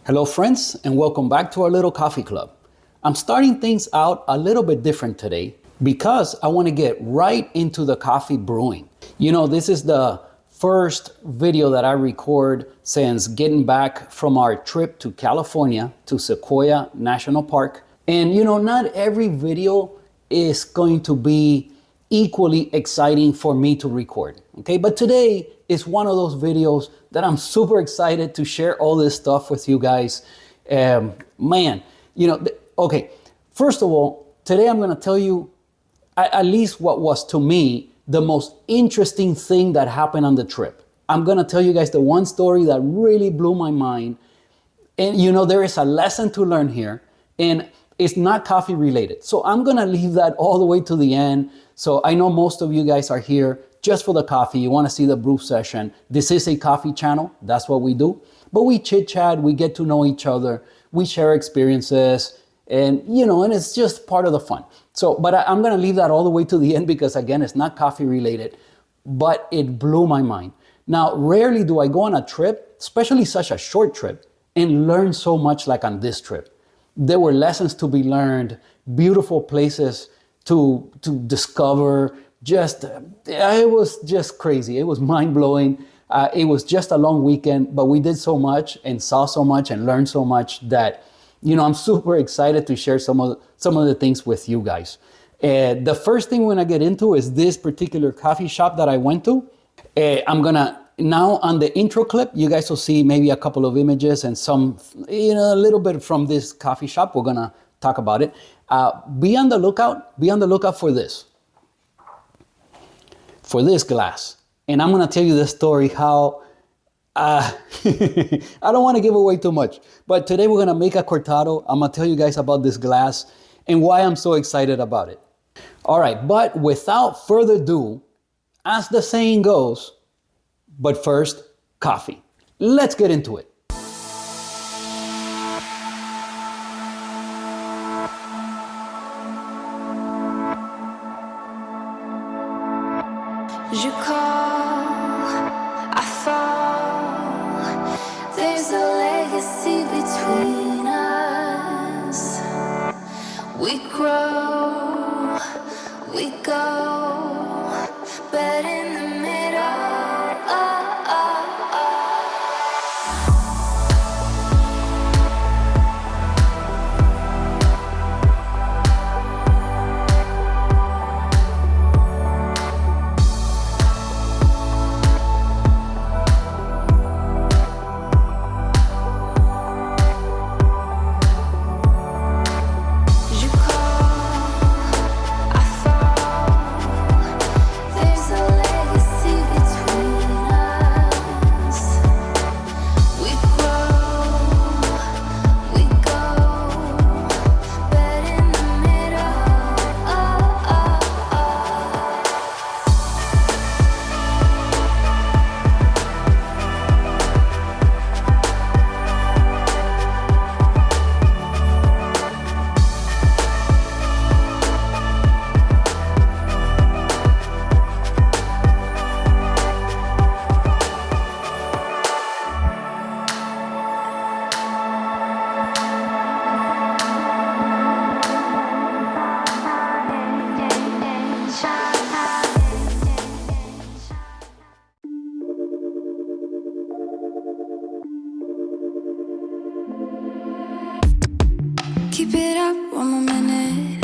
Hello friends, and welcome back to our little coffee club. I'm starting things out a little bit different today because I want to get right into the coffee brewing. You know, this is the first video that I record since getting back from our trip to California to Sequoia National Park. And you know, not every video is going to be equally exciting for me to record, okay? But today is one of those videos that I'm super excited to share all this stuff with you guys. Man, you know, okay, first of all, today I'm gonna tell you at least what was to me the most interesting thing that happened on the trip. I'm gonna tell you guys the one story that really blew my mind. And you know, there is a lesson to learn here, and it's not coffee related. So I'm gonna leave that all the way to the end. So I know most of you guys are here just for the coffee. You wanna see the brew session. This is a coffee channel, that's what we do. But we chit chat, we get to know each other, we share experiences, and you know, and it's just part of the fun. So, but I'm gonna leave that all the way to the end because again, it's not coffee related, but it blew my mind. Now, rarely do I go on a trip, especially such a short trip, and learn so much like on this trip. There were lessons to be learned, beautiful places to discover. It was just crazy. It was mind-blowing. It was just a long weekend, but we did so much and saw so much and learned so much that, you know, I'm super excited to share some of the things with you guys. The first thing we're gonna get into is this particular coffee shop that I went to. I'm gonna, now on the intro clip, you guys will see maybe a couple of images and some, you know, a little bit from this coffee shop. We're gonna talk about it. Be on the lookout for this glass. And I'm gonna tell you the story how, I don't wanna give away too much, but today we're gonna make a cortado. I'm gonna tell you guys about this glass and why I'm so excited about it. All right, but without further ado, as the saying goes, but first, coffee. Let's get into it. You call, I fall. There's a legacy between us. We grow, we go, but in the middle. Keep it up one more minute.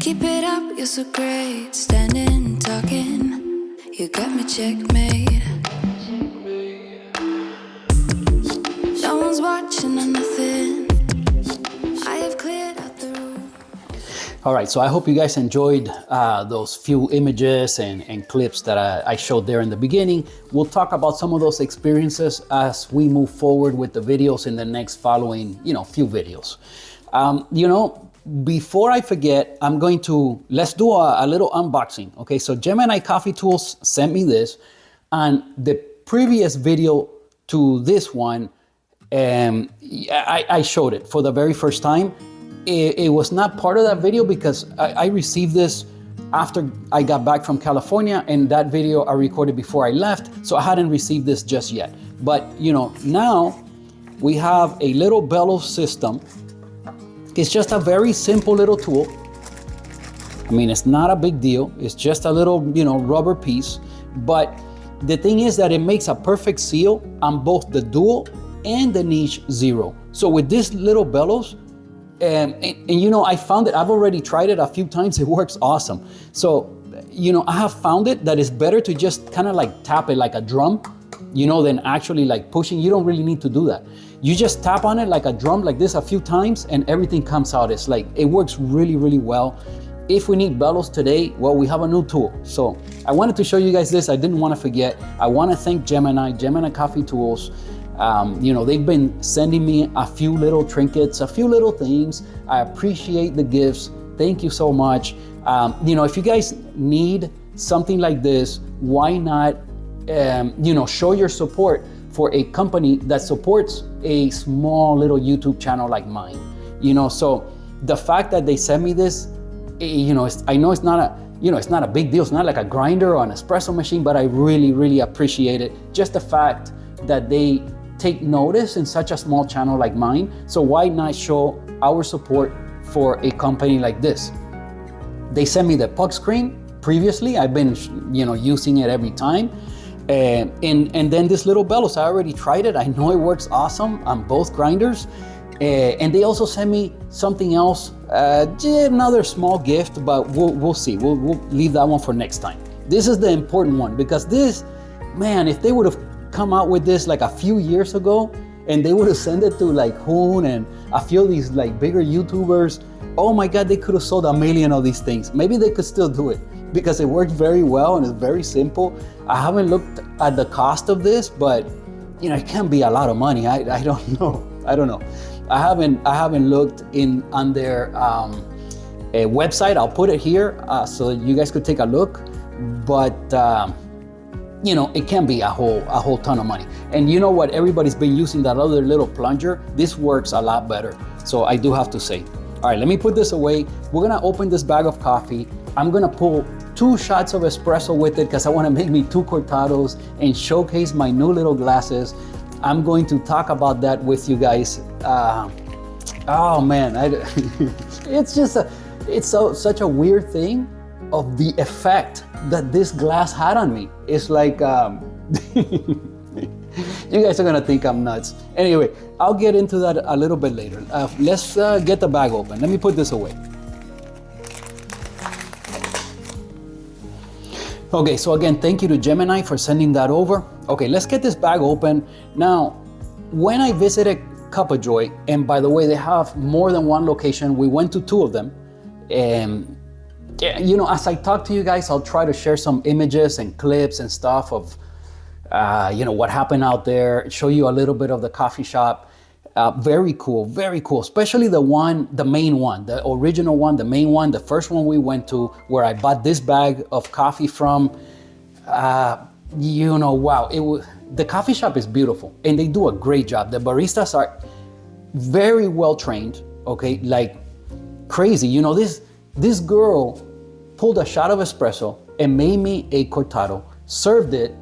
Keep it up, you're so great. Standing, talking, you got me checkmate. No one's watching or nothing. I have cleared out the room. All right, so I hope you guys enjoyed those few images and clips that I showed there in the beginning. We'll talk about some of those experiences as we move forward with the videos in the next following, you know, few videos. You know, before I forget, let's do a little unboxing. Okay, so Gemini Coffee Tools sent me this, and the previous video to this one, I showed it for the very first time. It was not part of that video because I received this after I got back from California, and that video I recorded before I left, so I hadn't received this just yet. But you know, now we have a little bellows system. It's just a very simple little tool. I mean, it's not a big deal. It's just a little, rubber piece. But the thing is that it makes a perfect seal on both the dual and the niche 0. So with this little bellows, and I found it, I've already tried it a few times. It works awesome. So, I have found it that it's better to just kind of like tap it like a drum, than actually like pushing. You don't really need to do that. You just tap on it like a drum like this a few times and everything comes out. It's like, it works really, really well. If we need bellows today, well, we have a new tool. So I wanted to show you guys this. I didn't want to forget. I want to thank Gemini Coffee Tools. They've been sending me a few little trinkets, a few little things. I appreciate the gifts. Thank you so much. If you guys need something like this, why not, show your support for a company that supports a small little YouTube channel like mine. So the fact that they sent me this, I know it's not a big deal. It's not like a grinder or an espresso machine, but I really, really appreciate it. Just the fact that they take notice in such a small channel like mine. So why not show our support for a company like this? They sent me the puck screen previously. I've been, using it every time. And then this little bellows, I already tried it. I know it works awesome on both grinders. And they also sent me something else, another small gift, but we'll see. We'll leave that one for next time. This is the important one because this, man, if they would have come out with this like a few years ago and they would have sent it to like Hoon and a few of these like bigger YouTubers, oh my God, they could have sold 1 million of these things. Maybe they could still do it because it works very well and it's very simple. I haven't looked at the cost of this, but it can be a lot of money. I don't know. I haven't looked on their website. I'll put it here so that you guys could take a look. But it can be a whole ton of money. And you know what? Everybody's been using that other little plunger. This works a lot better. So I do have to say. All right, let me put this away. We're gonna open this bag of coffee. I'm gonna pull 2 shots of espresso with it because I wanna make me 2 Cortados and showcase my new little glasses. I'm going to talk about that with you guys. Oh man, it's just such a weird thing of the effect that this glass had on me. It's like, you guys are gonna think I'm nuts. Anyway, I'll get into that a little bit later. Let's get the bag open. Let me put this away. Okay, so again, thank you to Gemini for sending that over. Okay, let's get this bag open. Now, when I visited Kuppa Joy, and by the way, they have more than one location. We went to 2 of them. And as I talk to you guys, I'll try to share some images and clips and stuff of, what happened out there, show you a little bit of the coffee shop. Very cool, especially the main one, the original one, the main one, the first one we went to where I bought this bag of coffee from. Wow, the coffee shop is beautiful and they do a great job. The baristas are very well trained, okay, like crazy. This girl pulled a shot of espresso and made me a cortado, served it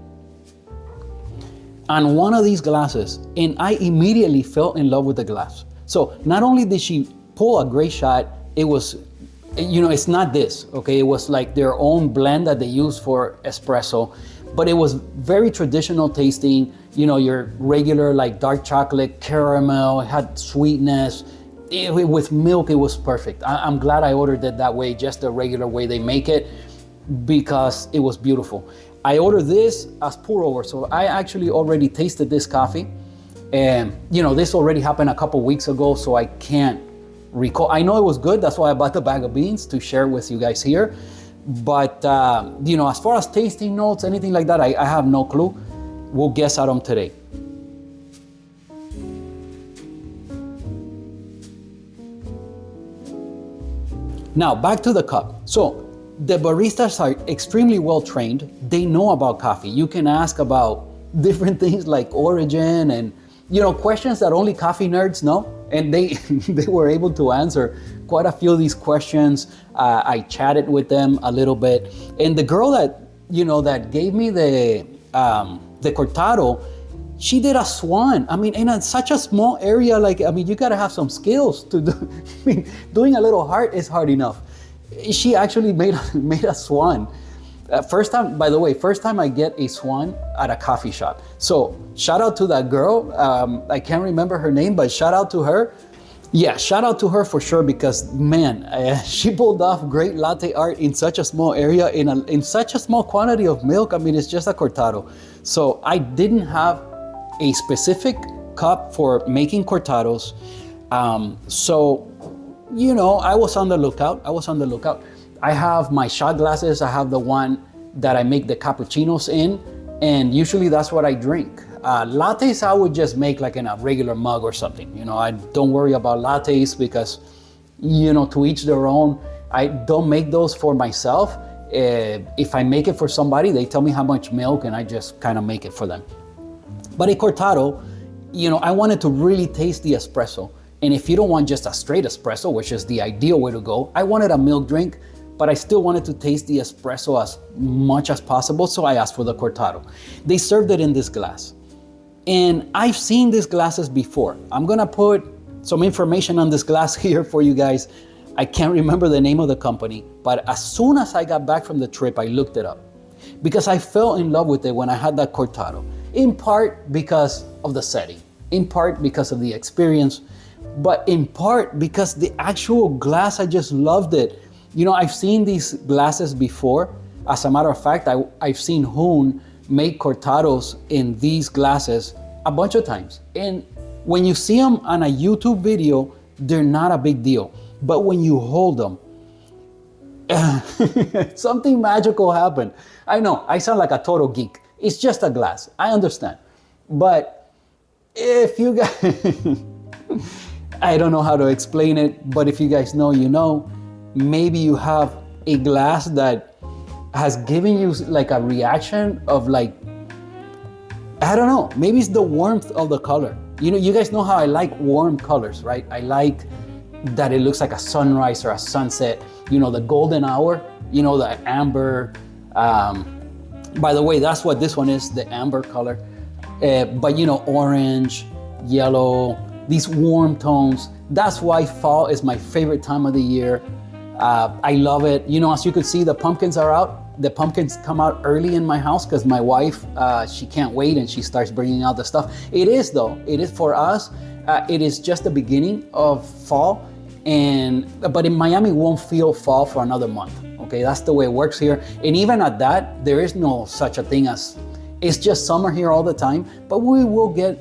on one of these glasses, and I immediately fell in love with the glass. So not only did she pull a great shot, it was, it's not this, okay? It was like their own blend that they use for espresso, but it was very traditional tasting, your regular like dark chocolate, caramel, it had sweetness. With milk, it was perfect. I'm glad I ordered it that way, just the regular way they make it, because it was beautiful. I ordered this as pour over, so I actually already tasted this coffee. And this already happened a couple weeks ago, so I can't recall. I know it was good, that's why I bought the bag of beans to share with you guys here. But as far as tasting notes, anything like that, I have no clue. We'll guess at them today. Now, back to the cup. So the baristas are extremely well trained. They know about coffee. You can ask about different things like origin and, questions that only coffee nerds know. And they were able to answer quite a few of these questions. I chatted with them a little bit. And the girl that gave me the cortado, She did a swan. I mean, such a small area, like, I mean, you gotta have some skills to do. I mean, doing a little heart is hard enough. She actually made a swan. First time I get a swan at a coffee shop. So shout out to that girl. I can't remember her name, but shout out to her. Yeah, shout out to her for sure, because man, she pulled off great latte art in such a small area, in such a small quantity of milk. I mean, it's just a cortado. So I didn't have a specific cup for making cortados. So, you know, I was on the lookout. I have my shot glasses. I have the one that I make the cappuccinos in, and usually that's what I drink. Lattes, I would just make like in a regular mug or something. You know, I don't worry about lattes because, you know, to each their own. I don't make those for myself. If I make it for somebody, they tell me how much milk and I just kind of make it for them. But a cortado, you know, I wanted to really taste the espresso. And if you don't want just a straight espresso, which is the ideal way to go, I wanted a milk drink, but I still wanted to taste the espresso as much as possible. So I asked for the cortado. They served it in this glass. And I've seen these glasses before. I'm gonna put some information on this glass here for you guys. I can't remember the name of the company, but as soon as I got back from the trip, I looked it up because I fell in love with it when I had that cortado, in part because of the setting, in part because of the experience, but in part because the actual glass, I just loved it. You know, I've seen these glasses before. As a matter of fact, I've seen Hoon make cortados in these glasses a bunch of times. And when you see them on a YouTube video, they're not a big deal. But when you hold them, something magical happened. I know, I sound like a total geek. It's just a glass, I understand. But if you guys, I don't know how to explain it, but if you guys know, you know, maybe you have a glass that has given you like a reaction of like, I don't know, maybe it's the warmth of the color. You know, you guys know how I like warm colors, right? I like that it looks like a sunrise or a sunset, you know, the golden hour, you know, the amber. By the way, that's what this one is, the amber color. But you know, orange, yellow, these warm tones. That's why fall is my favorite time of the year. I love it. You know, as you can see, the pumpkins are out. The pumpkins come out early in my house because my wife, she can't wait and she starts bringing out the stuff. It is though, it is for us. It is just the beginning of fall, but in Miami won't feel fall for another month. Okay, that's the way it works here. And even at that, there is no such a thing as, it's just summer here all the time, but we will get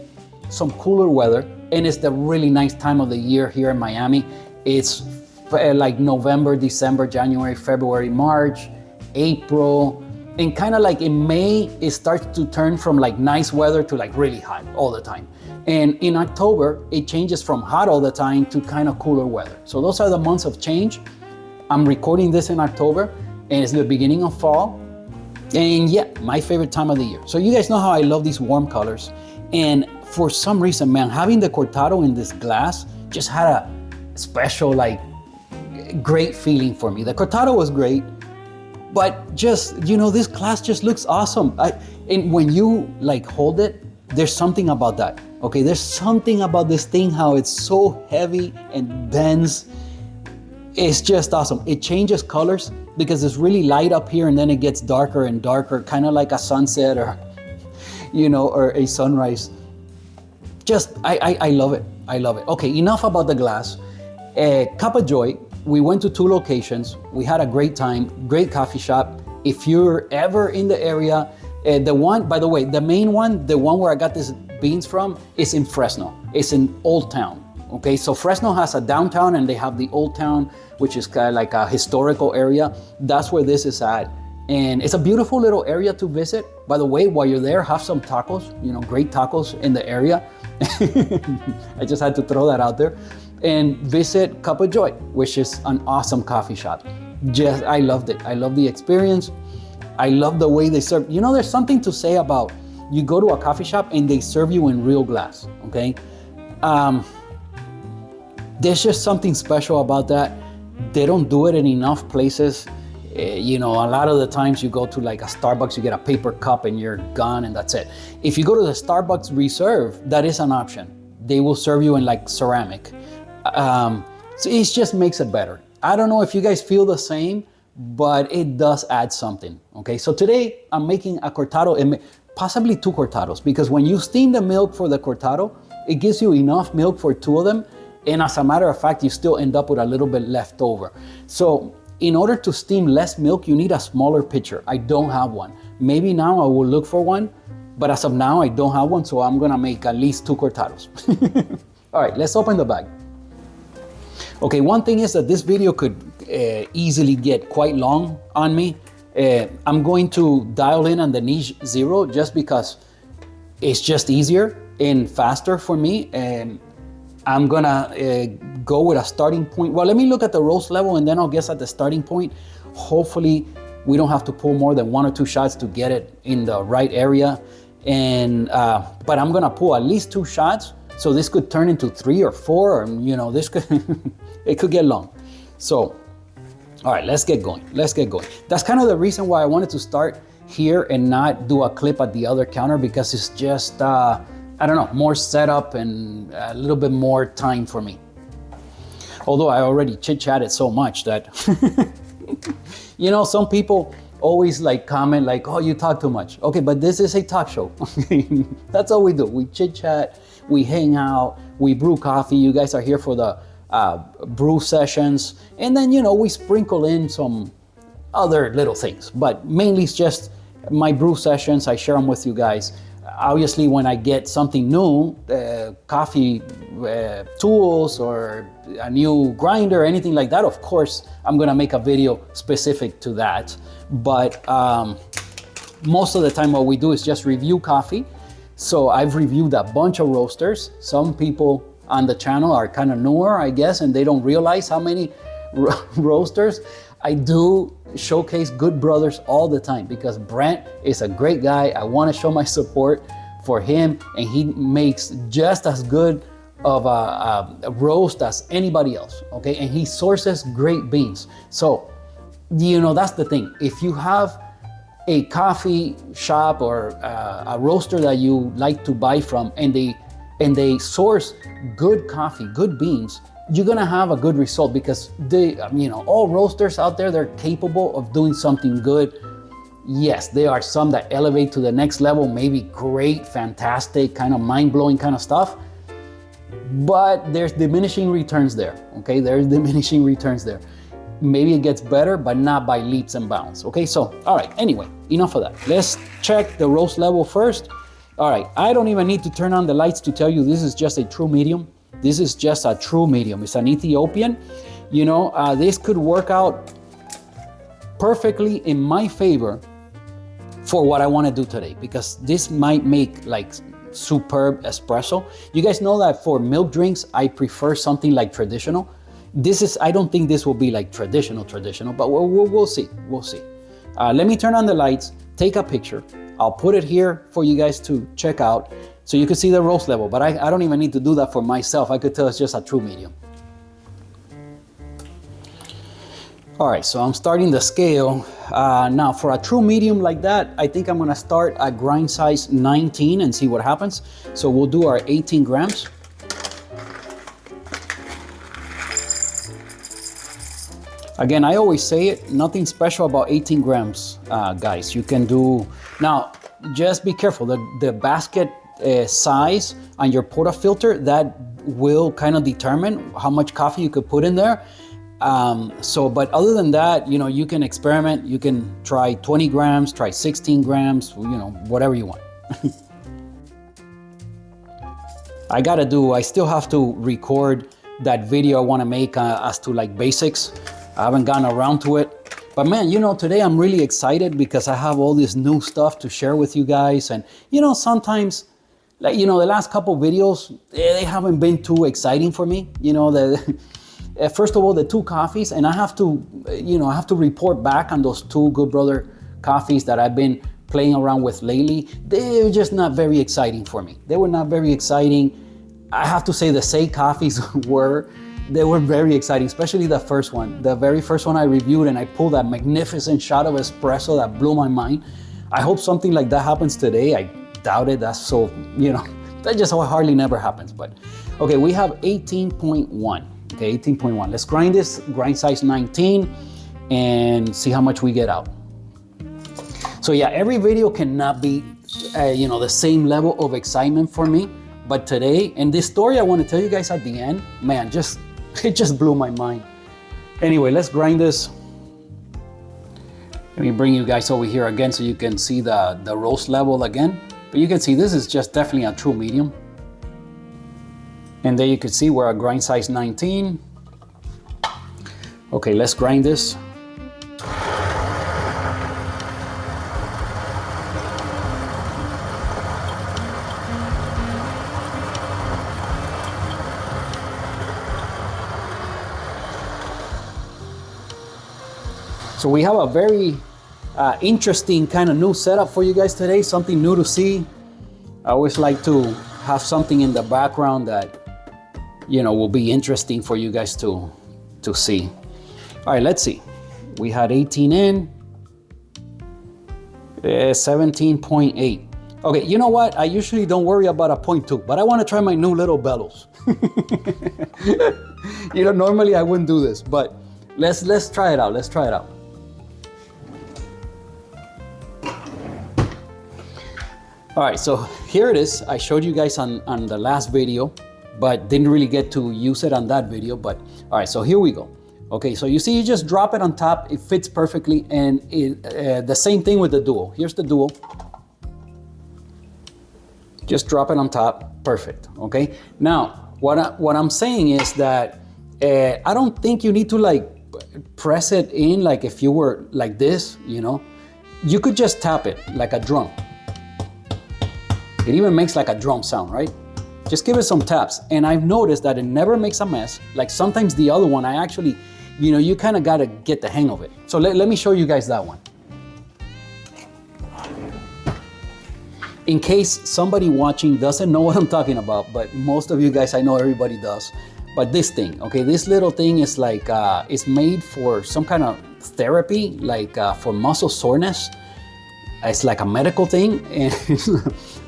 some cooler weather, and it's the really nice time of the year here in Miami. It's like November, December, January, February, March, April, and kind of like in May, it starts to turn from like nice weather to like really hot all the time. And in October, it changes from hot all the time to kind of cooler weather. So those are the months of change. I'm recording this in October, and it's the beginning of fall. And yeah, my favorite time of the year. So you guys know how I love these warm colors. And for some reason, man, having the cortado in this glass just had a special, like, great feeling for me. The cortado was great, but just, you know, this glass just looks awesome. And when you like hold it, there's something about that. Okay, there's something about this thing, how it's so heavy and dense. It's just awesome. It changes colors because it's really light up here and then it gets darker and darker, kind of like a sunset or, you know, or a sunrise. Just, I love it. I love it. Okay, enough about the glass. Cup of Joy, we went to 2 locations. We had a great time, great coffee shop. If you're ever in the area, the one, by the way, the main one, the one where I got these beans from is in Fresno. It's in Old Town. Okay, so Fresno has a downtown and they have the Old Town, which is kind of like a historical area. That's where this is at. And it's a beautiful little area to visit. By the way, while you're there, have some tacos, you know, great tacos in the area. I just had to throw that out there. And visit Cup of Joy, which is an awesome coffee shop. Just, I loved it. I love the experience. I love the way they serve. You know, there's something to say about you go to a coffee shop and they serve you in real glass, okay? There's just something special about that. They don't do it in enough places. You know, a lot of the times you go to like a Starbucks, you get a paper cup and you're gone and that's it. If you go to the Starbucks Reserve, that is an option. They will serve you in like ceramic. So it just makes it better. I don't know if you guys feel the same, but it does add something, okay? So today I'm making a cortado, and possibly 2 cortados, because when you steam the milk for the cortado, it gives you enough milk for 2 of them. And as a matter of fact, you still end up with a little bit left over. So in order to steam less milk, you need a smaller pitcher. I don't have one. Maybe now I will look for one, but as of now, I don't have one, so I'm gonna make at least 2 cortados. All right, let's open the bag. Okay, one thing is that this video could easily get quite long on me. I'm going to dial in on the niche 0 just because it's just easier and faster for me. And I'm gonna go with a starting point. Well, let me look at the roast level and then I'll guess at the starting point. Hopefully we don't have to pull more than 1 or 2 shots to get it in the right area. And but I'm gonna pull at least 2 shots. So this could turn into 3 or 4, or you know, this could it could get long. So, all right, let's get going. Let's get going. That's kind of the reason why I wanted to start here and not do a clip at the other counter, because it's just I don't know, more setup and a little bit more time for me. Although I already chit-chatted so much that you know, some people always like comment like, oh, you talk too much. Okay, but this is a talk show. That's all we do. We chit-chat, we hang out, we brew coffee. You guys are here for the brew sessions. And then, you know, we sprinkle in some other little things. But mainly it's just my brew sessions. I share them with you guys. Obviously, when I get something new, coffee tools or a new grinder, anything like that, of course, I'm gonna make a video specific to that. But most of the time what we do is just review coffee. So I've reviewed a bunch of roasters. Some people on the channel are kind of newer, I guess, and they don't realize how many roasters. I do showcase good brothers all the time because Brent is a great guy. I want to show my support for him, and he makes just as good of a roast as anybody else, okay? And he sources great beans. So, you know, that's the thing. If you have a coffee shop or a roaster that you like to buy from, and they source good coffee, good beans, you're gonna have a good result, because they, you know, all roasters out there, they're capable of doing something good. Yes, there are some that elevate to the next level, maybe great, fantastic, kind of mind-blowing kind of stuff, but there's diminishing returns there, okay? There's diminishing returns there. Maybe it gets better, but not by leaps and bounds, okay? So, all right, anyway, enough of that. Let's check the roast level first. All right, I don't even need to turn on the lights to tell you this is just a true medium. This is just a true medium. It's an Ethiopian. You know, this could work out perfectly in my favor for what I want to do today, because this might make like superb espresso. You guys know that for milk drinks, I prefer something like traditional. This is, I don't think this will be like traditional, but we'll see, we'll see. Let me turn on the lights, take a picture. I'll put it here for you guys to check out so you can see the roast level, but I don't even need to do that for myself. I could tell it's just a true medium. All right, so I'm starting the scale. Now for a true medium like that, I think I'm gonna start at grind size 19 and see what happens. So we'll do our 18 grams. Again, I always say it, nothing special about 18 grams, guys. You can do, now, just be careful. The basket size on your portafilter, that will kind of determine how much coffee you could put in there. But other than that, you know, you can experiment. You can try 20 grams, try 16 grams, you know, whatever you want. I still have to record that video I want to make as to like basics. I haven't gotten around to it, but man, you know, today I'm really excited because I have all this new stuff to share with you guys. And, you know, sometimes, like, you know, the last couple videos, they haven't been too exciting for me. You know, first of all, the 2 coffees, and I have to, you know, I have to report back on those 2 Good Brother coffees that I've been playing around with lately. They were just not very exciting for me. They were not very exciting. I have to say the Say coffees were. they were very exciting, especially the first one. The very first one I reviewed, and I pulled that magnificent shot of espresso that blew my mind. I hope something like that happens today. I doubt it. That's so, that just hardly never happens. But okay, we have 18.1. Okay, 18.1. Let's grind this, grind size 19, and see how much we get out. So yeah, every video cannot be, the same level of excitement for me. But today, and this story I want to tell you guys at the end, man, it just blew my mind. Anyway, let's grind this. Let me bring you guys over here again so you can see the roast level again. But you can see this is just definitely a true medium. And there you can see we're at grind size 19. Okay, let's grind this. So we have a very interesting kind of new setup for you guys today, something new to see. I always like to have something in the background that, will be interesting for you guys to see. All right, let's see. We had 18 in, 17.8. Okay, you know what? I usually don't worry about a 0.2, but I want to try my new little bellows. Normally I wouldn't do this, but let's try it out. Let's try it out. All right, so here it is. I showed you guys on the last video, but didn't really get to use it on that video. But all right, so here we go. Okay, so you see, you just drop it on top. It fits perfectly, and the same thing with the duo. Here's the duo. Just drop it on top, perfect. Okay. Now, what I'm saying is that I don't think you need to press it in like if you were like this. You could just tap it like a drum. It even makes like a drum sound, right? Just give it some taps. And I've noticed that it never makes a mess. Like sometimes the other one, I actually, you kind of got to get the hang of it. So let me show you guys that one. In case somebody watching doesn't know what I'm talking about, but most of you guys, I know everybody does. But this thing, okay, this little thing is like, it's made for some kind of therapy, like for muscle soreness. It's like a medical thing,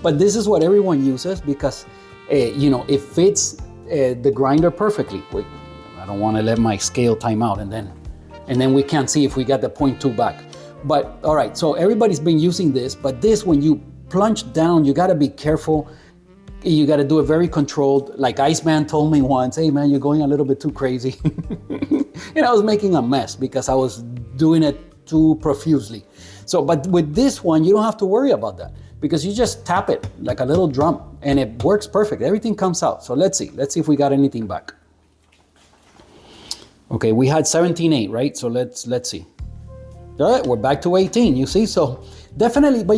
but this is what everyone uses because, it fits the grinder perfectly. Wait, I don't want to let my scale time out, and then we can't see if we got the 0.2 back. But all right, so everybody's been using this, but this, when you plunge down, you got to be careful. You got to do it very controlled. Like Iceman told me once, hey man, you're going a little bit too crazy. And I was making a mess because I was doing it too profusely. So, but with this one, you don't have to worry about that because you just tap it like a little drum and it works perfect. Everything comes out. So let's see if we got anything back. Okay, we had 17.8, right? So let's see. All right, we're back to 18, you see? So definitely, but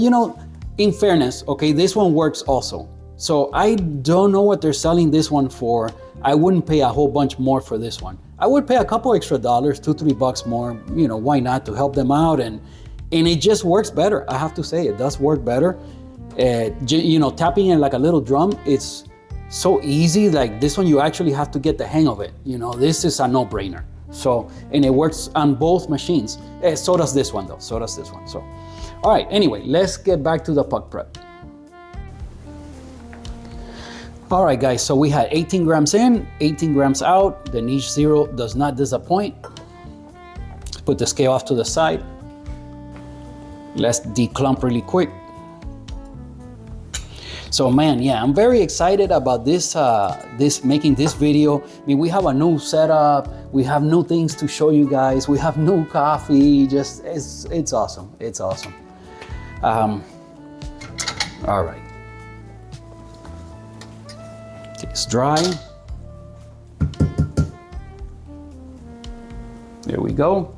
in fairness, okay, this one works also. So I don't know what they're selling this one for. I wouldn't pay a whole bunch more for this one. I would pay a couple extra dollars, $2-3 more, why not, to help them out, and it just works better. I have to say, it does work better. Tapping it like a little drum, it's so easy. Like this one, you actually have to get the hang of it. This is a no-brainer. So, and it works on both machines. So does this one though, So, all right, anyway, let's get back to the puck prep. All right, guys, so we had 18 grams in, 18 grams out. The niche zero does not disappoint. Put the scale off to the side. Let's declump really quick. So man, yeah, I'm very excited about this, making this video. I mean, we have a new setup. We have new things to show you guys. We have new coffee. It's awesome. It's awesome. All right. Okay, it's dry. There we go.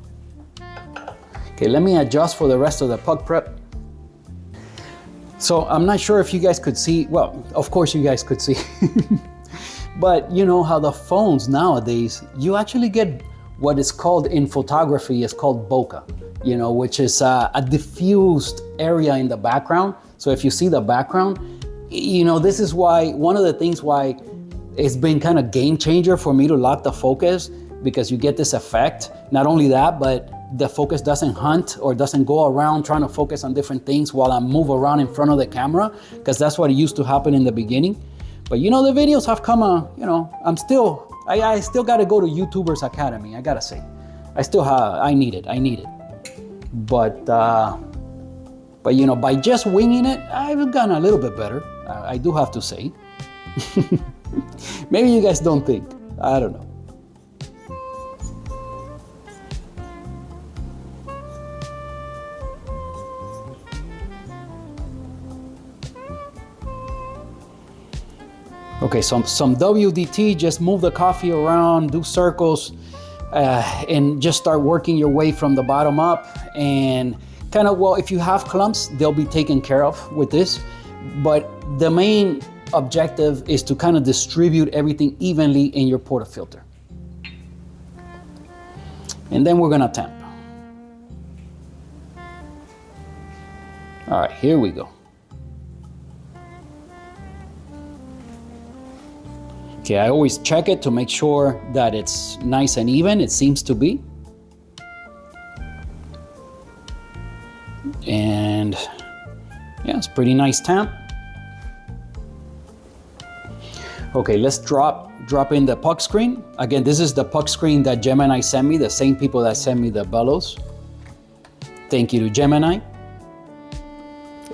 Okay, let me adjust for the rest of the puck prep. So I'm not sure if you guys could see, well, of course you guys could see, but you know how the phones nowadays, you actually get what is called in photography is called bokeh, which is a diffused area in the background. So if you see the background, this is why, one of the things why it's been kind of game changer for me to lock the focus because you get this effect. Not only that, but the focus doesn't hunt or doesn't go around trying to focus on different things while I move around in front of the camera, because that's what it used to happen in the beginning. But you know, the videos have come, I still got to go to YouTubers Academy, I gotta say. I need it. But you know, by just winging it, I've gotten a little bit better, I do have to say. Maybe you guys don't think, I don't know. Okay, some WDT, just move the coffee around, do circles, and just start working your way from the bottom up. And kind of, well, if you have clumps, they'll be taken care of with this. But the main objective is to kind of distribute everything evenly in your portafilter. And then we're gonna temp. All right, here we go. Okay, I always check it to make sure that it's nice and even. It seems to be. And yeah, it's pretty nice temp. Okay, let's drop in the puck screen. Again, this is the puck screen that Gemini sent me, the same people that sent me the bellows. Thank you to Gemini.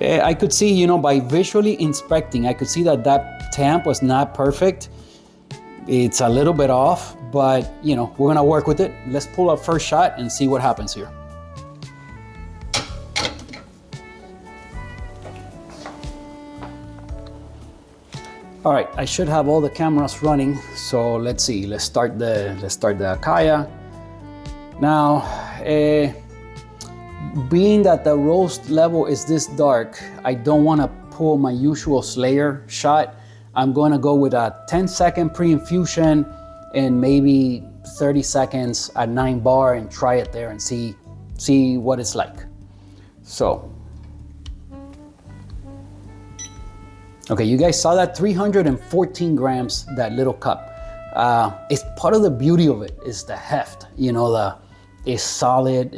I could see, you know, by visually inspecting, I could see that temp was not perfect. It's a little bit off, but you know, we're gonna work with it. Let's pull up first shot and see what happens here. All right, I should have all the cameras running. So let's see, let's start the Akaya. Now, being that the roast level is this dark, I don't wanna pull my usual Slayer shot. I'm going to go with a 10-second pre-infusion and maybe 30 seconds at 9 bar and try it there and see what it's like. So, okay, you guys saw that 314 grams, that little cup. It's part of the beauty of it is the heft. You know, it's solid.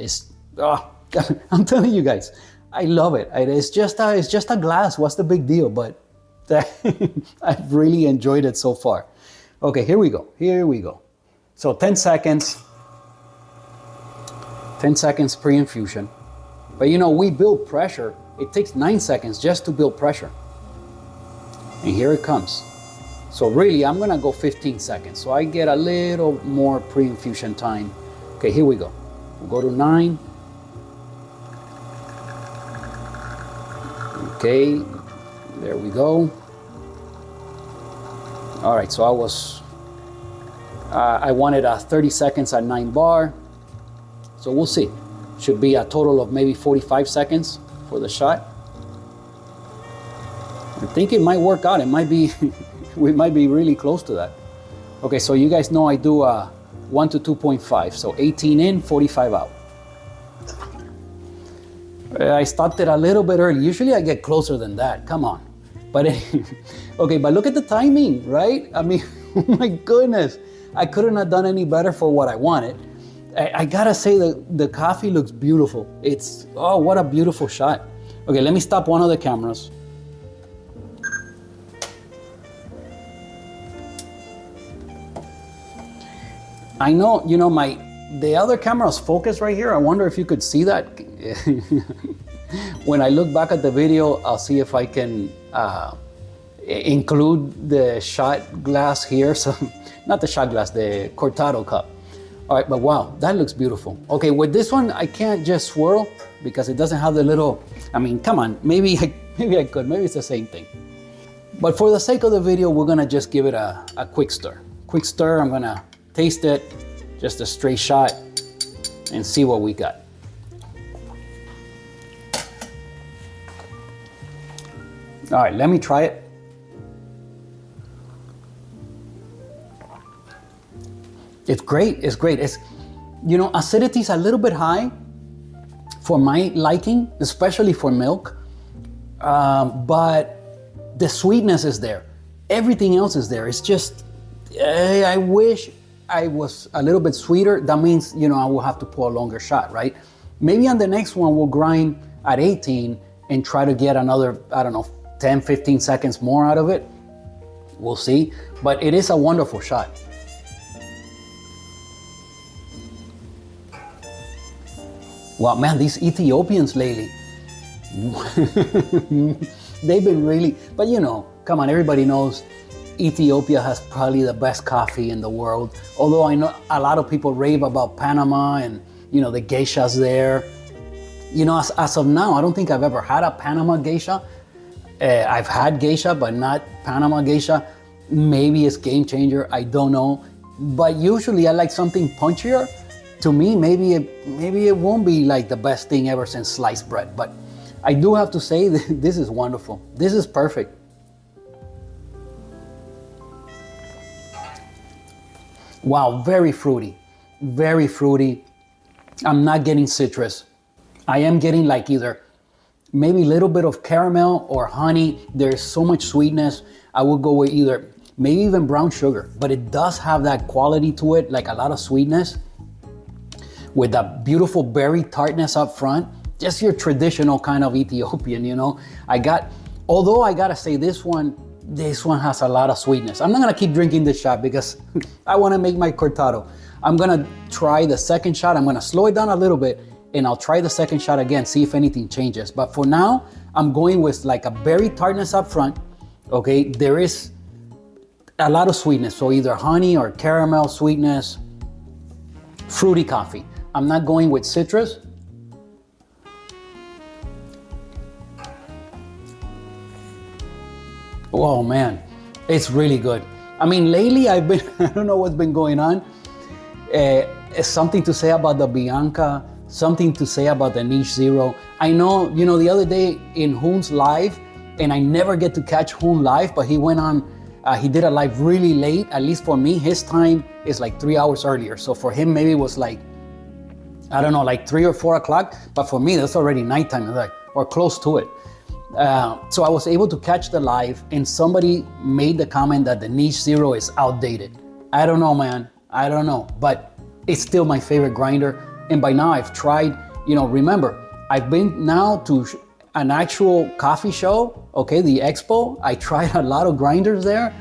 I'm telling you guys, I love it. It's just a glass. What's the big deal? But I've really enjoyed it so far. Okay, here we go. So 10 seconds pre-infusion. But you know, we build pressure. It takes 9 seconds just to build pressure. And here it comes. So really, I'm gonna go 15 seconds. So I get a little more pre-infusion time. Okay, here we go. We'll go to 9. Okay. There we go. All right, so I wanted 30 seconds at 9 bar. So we'll see. Should be a total of maybe 45 seconds for the shot. I think it might work out. It might be, we might be really close to that. Okay, so you guys know I do 1 to 2.5. So 18 in, 45 out. I stopped it a little bit early. Usually I get closer than that, come on. But okay, but look at the timing, right? I mean, oh my goodness. I couldn't have done any better for what I wanted. I gotta say the coffee looks beautiful. Oh, what a beautiful shot. Okay, let me stop one of the cameras. I know, you know, the other camera's focus right here. I wonder if you could see that. When I look back at the video, I'll see if I can include the shot glass here. So, not the shot glass, the Cortado cup. All right, but wow, that looks beautiful. Okay, with this one, I can't just swirl because it doesn't have the little, I mean, come on, maybe I could, maybe it's the same thing. But for the sake of the video, we're gonna just give it a quick stir. Quick stir, I'm gonna taste it, just a straight shot, and see what we got. All right, let me try it. It's great, it's great. You know, acidity is a little bit high for my liking, especially for milk, but the sweetness is there. Everything else is there. It's just, I wish I was a little bit sweeter. That means, you know, I will have to pour a longer shot, right? Maybe on the next one, we'll grind at 18 and try to get another, I don't know, 10, 15 seconds more out of it. We'll see. But it is a wonderful shot. Wow, man, these Ethiopians lately, they've been really, but you know, come on, everybody knows Ethiopia has probably the best coffee in the world. Although I know a lot of people rave about Panama and, you know, the geishas there. You know, as of now, I don't think I've ever had a Panama geisha. I've had geisha, but not Panama geisha. Maybe it's game changer, I don't know. But usually I like something punchier. To me, maybe it won't be like the best thing ever since sliced bread, but I do have to say that this is wonderful. This is perfect. Wow, very fruity, very fruity. I'm not getting citrus. I am getting like either maybe a little bit of caramel or honey. There's so much sweetness. I would go with either maybe even brown sugar, but it does have that quality to it, like a lot of sweetness, with that beautiful berry tartness up front. Just your traditional kind of Ethiopian, you know. Although I gotta say this one has a lot of sweetness. I'm not gonna keep drinking this shot because I wanna make my cortado. I'm gonna try the second shot. I'm gonna slow it down a little bit and I'll try the second shot again, see if anything changes. But for now, I'm going with like a berry tartness up front, okay? There is a lot of sweetness, so either honey or caramel sweetness, fruity coffee. I'm not going with citrus. Oh man, it's really good. I mean, lately I don't know what's been going on. Something to say about the Bianca, something to say about the Niche Zero. I know, you know, the other day in Hoon's live, and I never get to catch Hoon live, but he went on, he did a live really late. At least for me, his time is like 3 hours earlier. So for him, maybe it was like, I don't know, like 3 or 4 o'clock, but for me, that's already nighttime, like, or close to it. So I was able to catch the live, and somebody made the comment that the Niche Zero is outdated. I don't know, man, I don't know, but it's still my favorite grinder. And by now I've tried, you know, remember, I've been now to an actual coffee show, okay, the expo. I tried a lot of grinders there.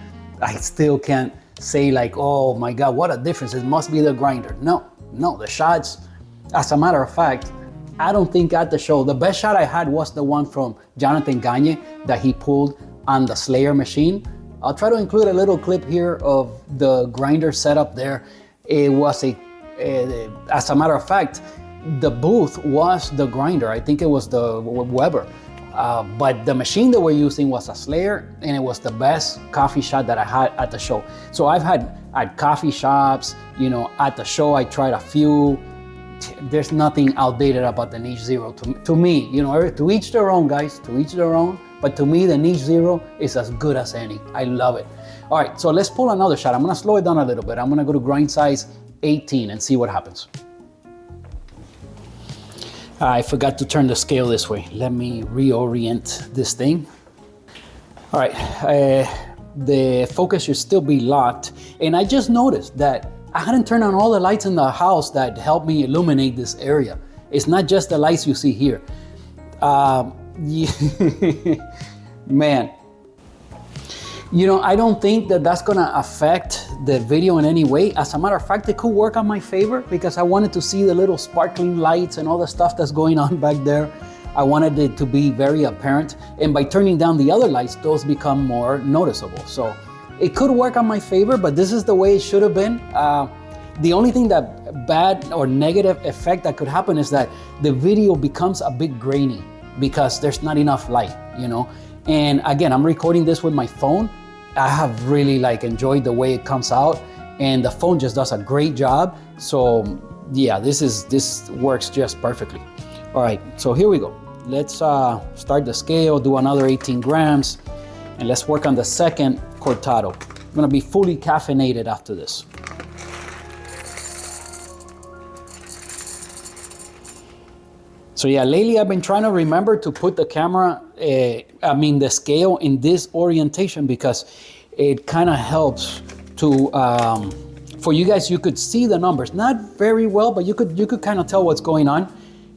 I still can't say like, oh my God, what a difference. It must be the grinder. No, the shots. As a matter of fact, I don't think at the show, the best shot I had was the one from Jonathan Gagne that he pulled on the Slayer machine. I'll try to include a little clip here of the grinder setup there. It was as a matter of fact, the booth was the grinder. I think it was the Weber. But the machine that we're using was a Slayer, and it was the best coffee shot that I had at the show. So I've had at coffee shops, you know, at the show, I tried a few. There's nothing outdated about the Niche Zero to me, you know, to each their own, guys, to each their own. But to me, the Niche Zero is as good as any. I love it. All right, so let's pull another shot. I'm gonna slow it down a little bit. I'm gonna go to grind size 18 and see what happens. I forgot to turn the scale this way. Let me reorient this thing. All right, the focus should still be locked. And I just noticed that I hadn't turned on all the lights in the house that help me illuminate this area. It's not just the lights you see here. Man, you know, I don't think that that's gonna affect the video in any way. As a matter of fact, it could work on my favor because I wanted to see the little sparkling lights and all the stuff that's going on back there. I wanted it to be very apparent. And by turning down the other lights, those become more noticeable. So it could work on my favor, but this is the way it should have been. The only thing that bad or negative effect that could happen is that the video becomes a bit grainy because there's not enough light, you know? And again, I'm recording this with my phone. I have really like enjoyed the way it comes out, and the phone just does a great job. So yeah, this works just perfectly. All right, so here we go. Let's start the scale, do another 18 grams, and let's work on the second cortado. I'm gonna be fully caffeinated after this. So yeah, lately I've been trying to remember to put the camera, the scale in this orientation because it kind of helps for you guys, you could see the numbers, not very well, but you could kind of tell what's going on,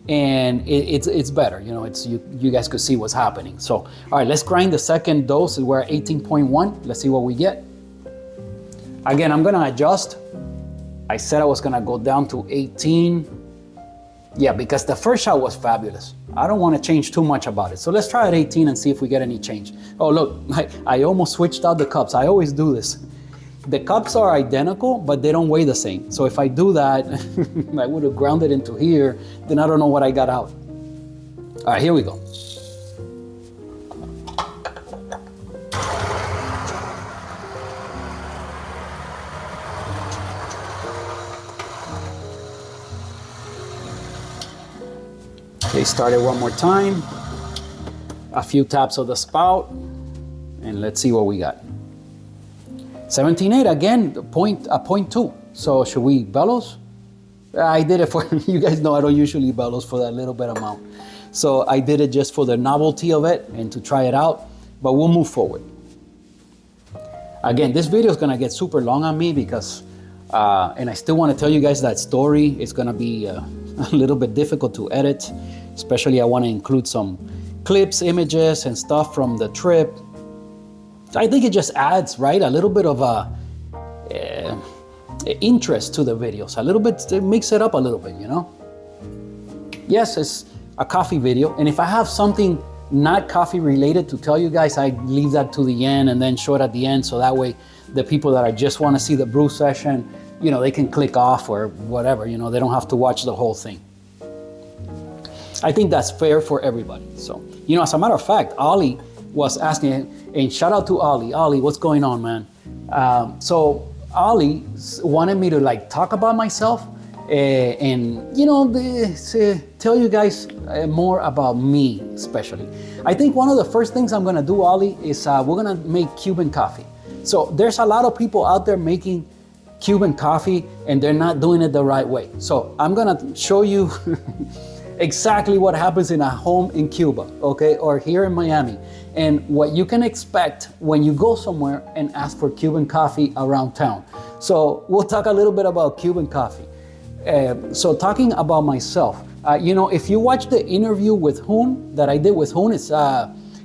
and it's better. You know, you guys could see what's happening. So, all right, let's grind the second dose. We're at 18.1. Let's see what we get. Again, I'm gonna adjust. I said I was gonna go down to 18. Yeah, because the first shot was fabulous. I don't want to change too much about it. So let's try at 18 and see if we get any change. Oh, look, I almost switched out the cups. I always do this. The cups are identical, but they don't weigh the same. So if I do that, I would have ground it into here, then I don't know what I got out. All right, here we go. Okay, start it one more time. A few taps of the spout, and let's see what we got. 17.8 again, a 0.2. So should we bellows? I did it for, you guys know I don't usually bellows for that little bit amount. So I did it just for the novelty of it and to try it out, but we'll move forward. Again, this video is gonna get super long on me because, and I still wanna tell you guys that story is gonna be a little bit difficult to edit. Especially I wanna include some clips, images, and stuff from the trip. I think it just adds, right, a little bit of interest to the videos. A little bit, it makes it up a little bit, you know? Yes, it's a coffee video. And if I have something not coffee related to tell you guys, I leave that to the end and then show it at the end. So that way the people that I just wanna see the brew session, you know, they can click off or whatever, you know, they don't have to watch the whole thing. I think that's fair for everybody. So, you know, as a matter of fact, Ollie was asking, and shout out to Ollie. Ollie, what's going on, man? So Ollie wanted me to like talk about myself and, you know, tell you guys more about me, especially. I think one of the first things I'm gonna do, Ollie, is we're gonna make Cuban coffee. So there's a lot of people out there making Cuban coffee and they're not doing it the right way. So I'm gonna show you exactly what happens in a home in Cuba, okay, or here in Miami, and what you can expect when you go somewhere and ask for Cuban coffee around town. So we'll talk a little bit about Cuban coffee. So talking about myself, you know, if you watch the interview with Hoon that I did with Hoon, it's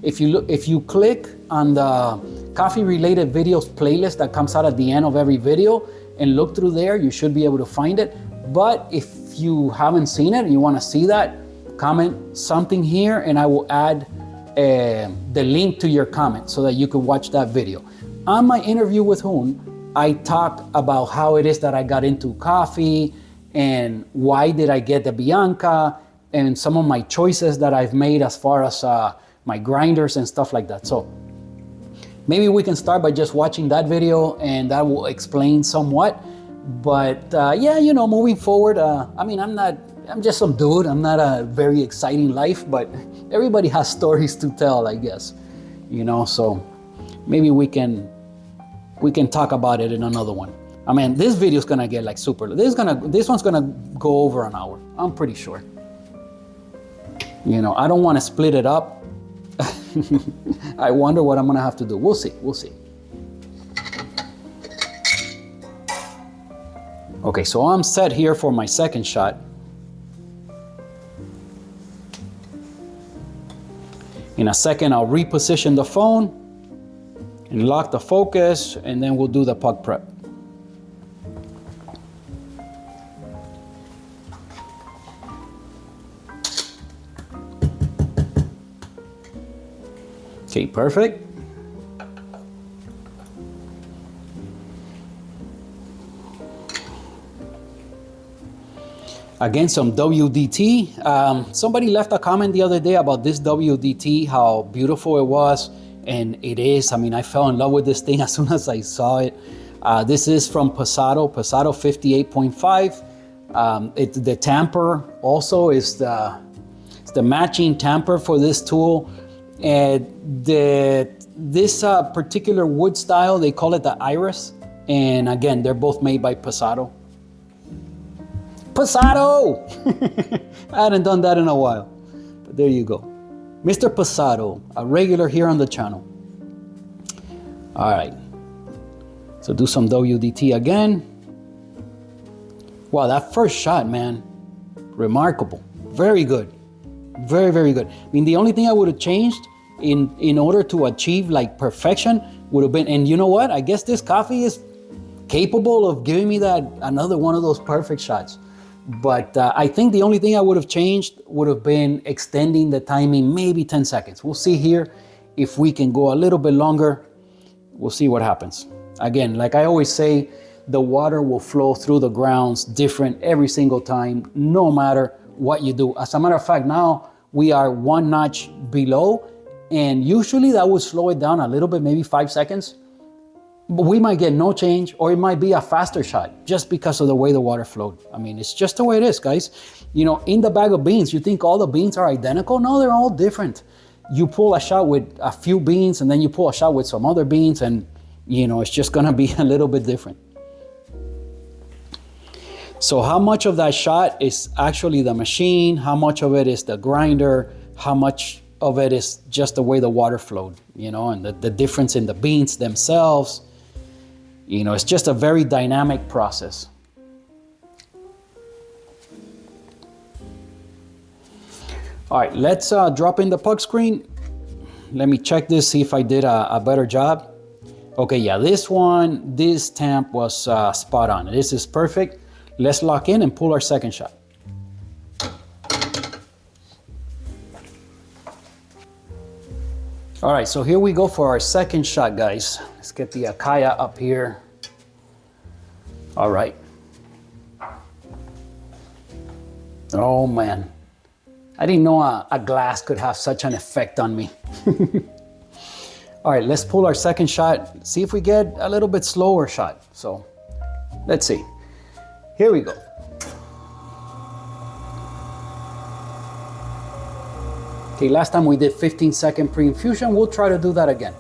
if you click on the coffee related videos playlist that comes out at the end of every video and look through there, you should be able to find it. But if you haven't seen it and you want to see that, comment something here and I will add the link to your comment so that you can watch that video. On my interview with Hoon, I talk about how it is that I got into coffee and why did I get the Bianca and some of my choices that I've made as far as my grinders and stuff like that. So maybe we can start by just watching that video and that will explain somewhat. But yeah, you know, moving forward, I mean, I'm just some dude. I'm not a very exciting life, but everybody has stories to tell, I guess, you know, so maybe we can talk about it in another one. I mean, this video is gonna get like super, this one's gonna go over an hour. I'm pretty sure. You know, I don't want to split it up. I wonder what I'm gonna have to do. We'll see. Okay, so I'm set here for my second shot. In a second, I'll reposition the phone and lock the focus, and then we'll do the puck prep. Okay, perfect. Again, some WDT. Somebody left a comment the other day about this WDT, how beautiful it was, and it is. I mean, I fell in love with this thing as soon as I saw it. This is from Cortado 58.5. The tamper also is the matching tamper for this tool. And this particular wood style, they call it the Iris. And again, they're both made by Cortado. Cortado! I hadn't done that in a while, but there you go. Mr. Cortado, a regular here on the channel. All right. So do some WDT again. Wow, that first shot, man, remarkable. Very good. Very, very good. I mean, the only thing I would have changed in order to achieve like perfection would have been, and you know what? I guess this coffee is capable of giving me that another one of those perfect shots. But I think the only thing I would have changed would have been extending the timing, maybe 10 seconds. We'll see here if we can go a little bit longer. We'll see what happens. Again, like I always say, the water will flow through the grounds different every single time, no matter what you do. As a matter of fact, now we are one notch below, and usually that would slow it down a little bit, maybe 5 seconds. But we might get no change, or it might be a faster shot just because of the way the water flowed. I mean, it's just the way it is, guys. You know, in the bag of beans, you think all the beans are identical? No, they're all different. You pull a shot with a few beans, and then you pull a shot with some other beans, and you know, it's just gonna be a little bit different. So how much of that shot is actually the machine? How much of it is the grinder? How much of it is just the way the water flowed, you know, and the difference in the beans themselves? You know, it's just a very dynamic process. All right, let's drop in the puck screen. Let me check this, see if I did a better job. Okay, yeah, this tamp was spot on. This is perfect. Let's lock in and pull our second shot. All right, so here we go for our second shot, guys. Let's get the Akaya up here. All right. Oh man, I didn't know a glass could have such an effect on me. All right, let's pull our second shot. See if we get a little bit slower shot. So let's see. Here we go. Okay, last time we did 15-second pre-infusion. We'll try to do that again.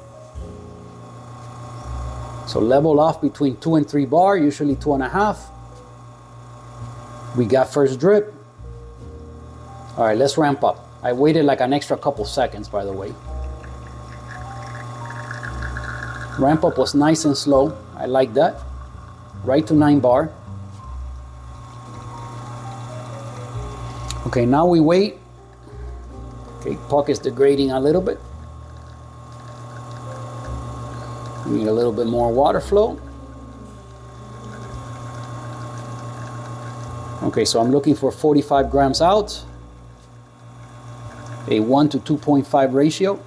So level off between 2 and 3 bar, usually 2.5. We got first drip. All right, let's ramp up. I waited like an extra couple seconds, by the way. Ramp up was nice and slow. I like that. Right to 9 bar. Okay, now we wait. Okay, puck is degrading a little bit. We need a little bit more water flow. Okay, so I'm looking for 45 grams out. A 1 to 2.5 ratio.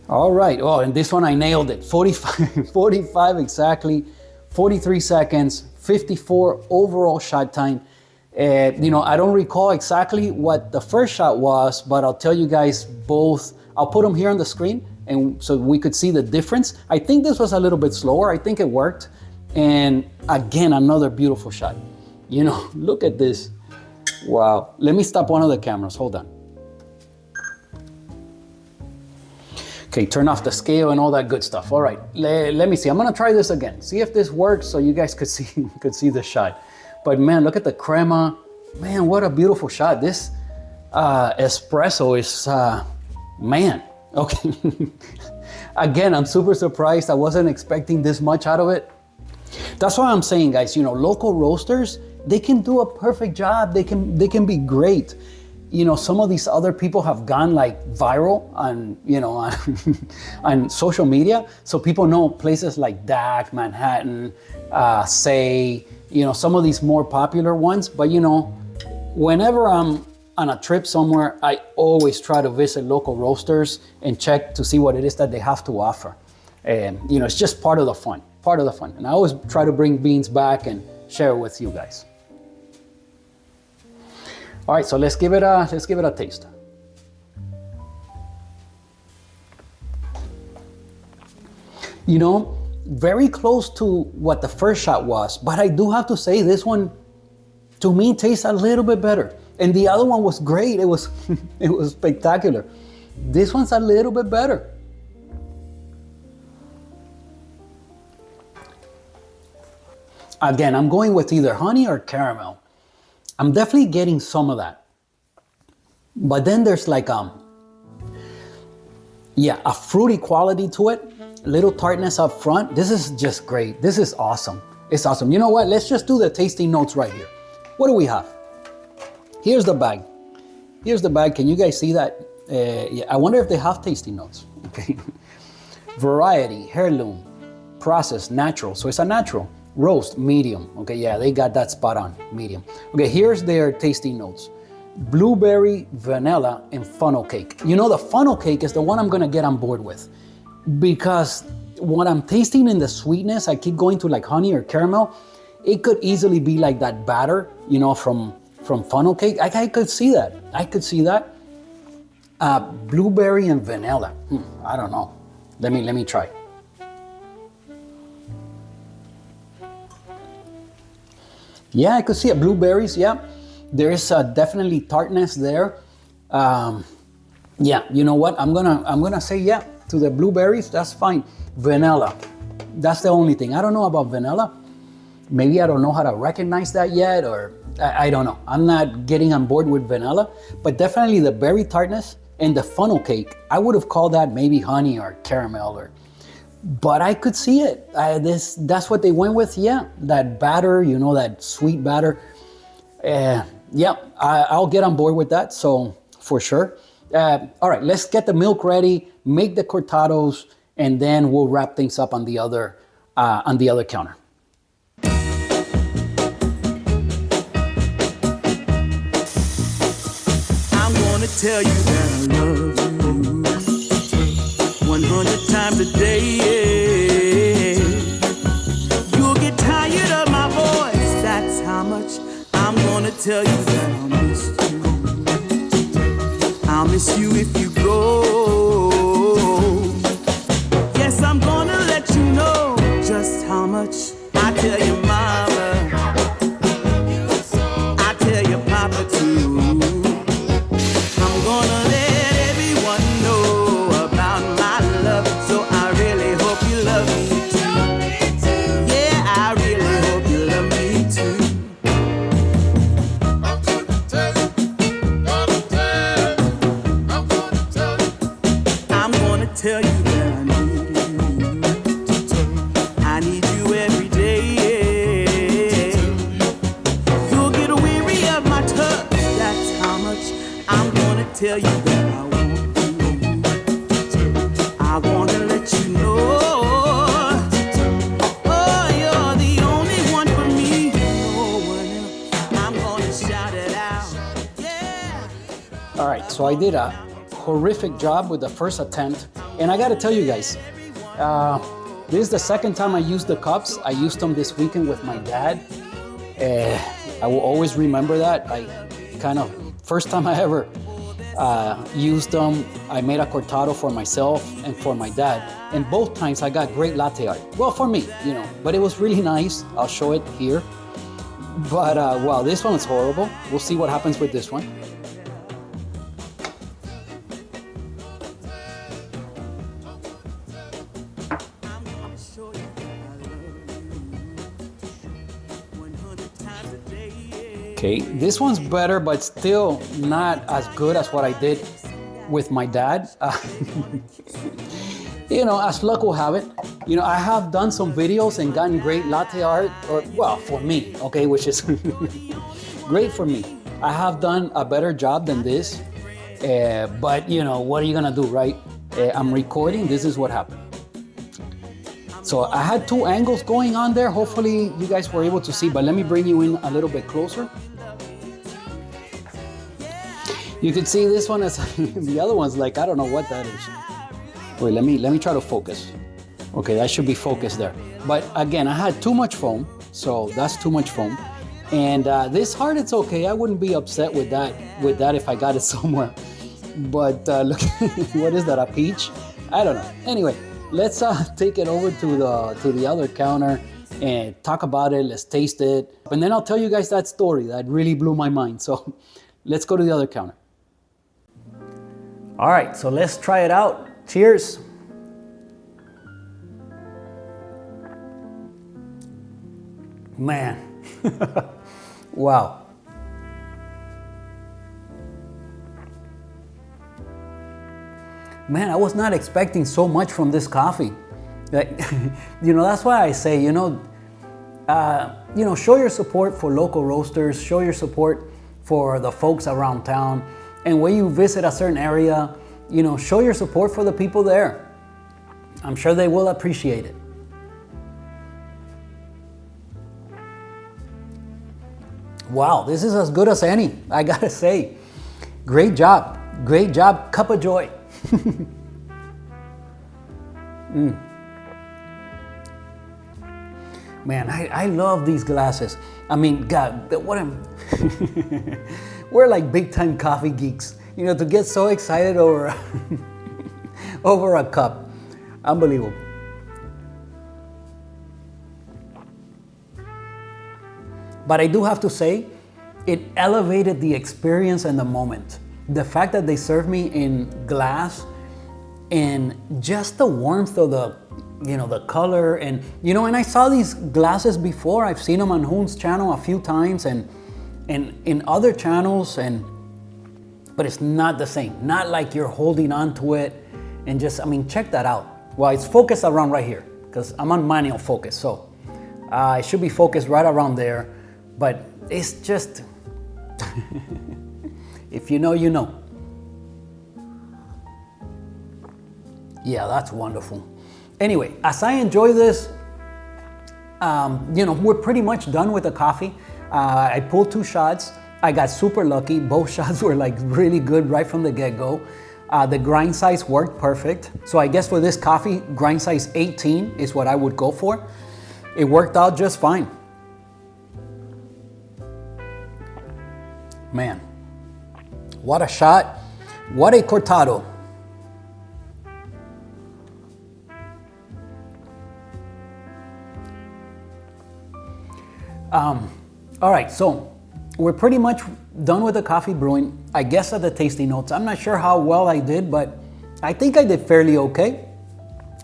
All right, oh, and this one I nailed it. 45 exactly, 43 seconds, 54 overall shot time. You know, I don't recall exactly what the first shot was, but I'll tell you guys both. I'll put them here on the screen, and so we could see the difference. I think this was a little bit slower. I think it worked. And again, another beautiful shot. You know, look at this. Wow. Let me stop one of the cameras. Hold on. Okay, turn off the scale and all that good stuff. All right, let me see. I'm gonna try this again. See if this works so you guys could see the shot. But man, look at the crema. Man, what a beautiful shot. This espresso is, man, okay. Again, I'm super surprised. I wasn't expecting this much out of it. That's why I'm saying, guys, you know, local roasters, they can do a perfect job. They can be great. You know, some of these other people have gone like viral on, you know, on social media. So people know places like DAC, Manhattan, Say, you know, some of these more popular ones. But, you know, whenever I'm on a trip somewhere, I always try to visit local roasters and check to see what it is that they have to offer. And, you know, it's just part of the fun, And I always try to bring beans back and share it with you guys. All right, so let's give it a taste. You know, very close to what the first shot was, but I do have to say this one, to me, tastes a little bit better. And the other one was great. It was spectacular. This one's a little bit better. Again, I'm going with either honey or caramel. I'm definitely getting some of that. But then there's like Yeah, a fruity quality to it, little tartness up front. This is just great. This is awesome. It's awesome. You know what? Let's just do the tasting notes right here. What do we have? Here's the bag. Here's the bag. Can you guys see that? Yeah, I wonder if they have tasting notes. Okay. Variety, heirloom, process, natural. So it's a natural. Roast, medium. Okay, yeah, they got that spot on, medium. Okay, here's their tasting notes. Blueberry, vanilla, and funnel cake. You know, the funnel cake is the one I'm gonna get on board with, because what I'm tasting in the sweetness, I keep going to like honey or caramel. It could easily be like that batter, you know, from funnel cake. I could see that. I could see that. Blueberry and vanilla. I don't know. Let me try. Yeah, I could see it. Blueberries. Yeah, there is definitely tartness there. Yeah, you know what? I'm gonna say yeah to the blueberries. That's fine. Vanilla. That's the only thing. I don't know about vanilla. Maybe I don't know how to recognize that yet, or I don't know. I'm not getting on board with vanilla, but definitely the berry tartness and the funnel cake. I would have called that maybe honey or caramel, but I could see it. That's what they went with. Yeah, that batter, you know, that sweet batter. Yeah, I'll get on board with that. So for sure. All right, let's get the milk ready, make the cortados, and then we'll wrap things up on the other counter. I'm gonna tell you that I love you 100 times a day. You'll get tired of my voice, that's how much I'm gonna tell you that I'll miss you. I'll miss you if you go. Yes, I'm gonna let you know just how much I tell your mama, I tell your papa too. I'm gonna let everyone know about my love, so I really hope you love me too. Yeah, I really hope you love me too. I'm gonna tell you, I'm gonna tell you that I need you. I need you every day. You'll get weary of my touch, that's how much I'm gonna tell you that I want you. I wanna let you know, oh, you're the only one for me, no one else. I'm gonna shout it out, yeah. All right, so I did a horrific job with the first attempt, and I gotta tell you guys, this is the second time I used the cups. I used them this weekend with my dad. I will always remember that. First time I ever used them, I made a cortado for myself and for my dad, and both times I got great latte art. Well, for me, you know, but it was really nice. I'll show it here. But wow, this one is horrible. We'll see what happens with this one. Okay, this one's better, but still not as good as what I did with my dad. You know, as luck will have it, you know, I have done some videos and gotten great latte art, or well, for me, okay, which is great for me. I have done a better job than this, but you know, what are you gonna do, right? I'm recording, this is what happened. So I had two angles going on there. Hopefully you guys were able to see, but let me bring you in a little bit closer. You can see this one as the other one's like, I don't know what that is. Wait, let me try to focus. Okay, that should be focused there. But again, I had too much foam, so that's too much foam. And this heart, it's okay. I wouldn't be upset with that if I got it somewhere. But look, what is that, a peach? I don't know. Anyway, let's take it over to the other counter and talk about it. Let's taste it. And then I'll tell you guys that story that really blew my mind. So let's go to the other counter. All right, so let's try it out. Cheers. Man, wow. man, I was not expecting so much from this coffee. Like, that's why I say, show your support for local roasters, show your support for the folks around town. And when you visit a certain area, show your support for the people there. I'm sure they will appreciate it. Wow, this is as good as any, I gotta say. Great job, cup of joy. Man, I love these glasses. I mean, God, we're like big time coffee geeks. To get so excited over, over a cup. Unbelievable. But I do have to say, it elevated the experience and the moment. The fact that they served me in glass and just the warmth of the color and I saw these glasses before. I've seen them on Hoon's channel a few times and in other channels, but it's not the same. Not like you're holding on to it and check that out. Well, it's focused around right here because I'm on manual focus, so it should be focused right around there. But it's just, if you know, you know. Yeah, that's wonderful. Anyway, as I enjoy this, we're pretty much done with the coffee. I pulled 2 shots. I got super lucky. Both shots were like really good right from the get-go. The grind size worked perfect. So I guess for this coffee, grind size 18 is what I would go for. It worked out just fine. Man, what a shot. What a cortado. All right, so we're pretty much done with the coffee brewing. I guess at the tasting notes, I'm not sure how well I did, but I think I did fairly okay.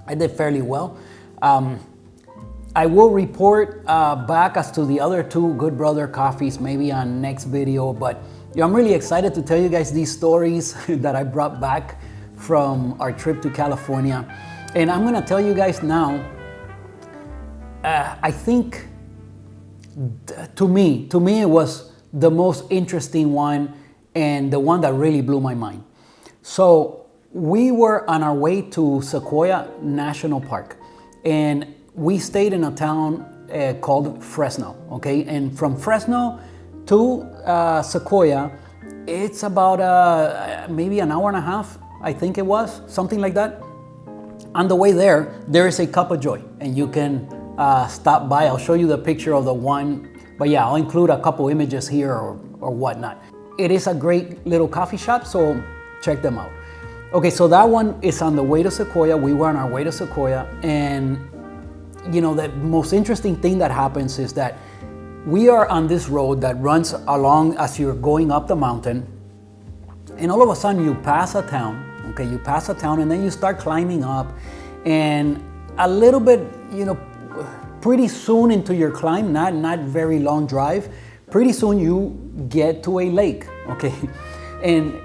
I did fairly well. I will report back as to the other 2 Good Brother coffees maybe on next video, but I'm really excited to tell you guys these stories that I brought back from our trip to California. And I'm gonna tell you guys now, I think to me it was the most interesting one and the one that really blew my mind. So we were on our way to Sequoia National Park and we stayed in a town called Fresno, okay? And from Fresno to Sequoia, it's about maybe an hour and a half, I think it was, something like that. On the way there is a cup of joy and you can stop by. I'll show you the picture of the one, but yeah, I'll include a couple images here or whatnot. It is a great little coffee shop, so check them out. Okay, so that one is on the way to Sequoia. We were on our way to Sequoia, and the most interesting thing that happens is that we are on this road that runs along as you're going up the mountain, and all of a sudden you pass a town, okay? You pass a town and then you start climbing up, and a little bit, pretty soon into your climb, not very long drive, pretty soon you get to a lake, okay? And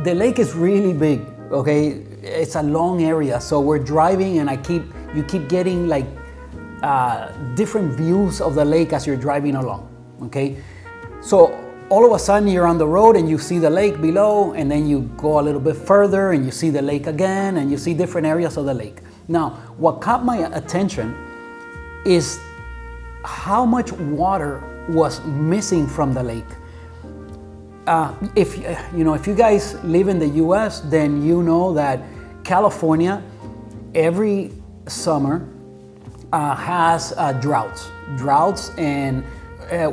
the lake is really big, okay? It's a long area, so we're driving and you keep getting like different views of the lake as you're driving along, okay? So all of a sudden you're on the road and you see the lake below, and then you go a little bit further and you see the lake again, and you see different areas of the lake. Now, what caught my attention is how much water was missing from the lake. If you guys live in the U.S., then you know that California every summer has droughts, and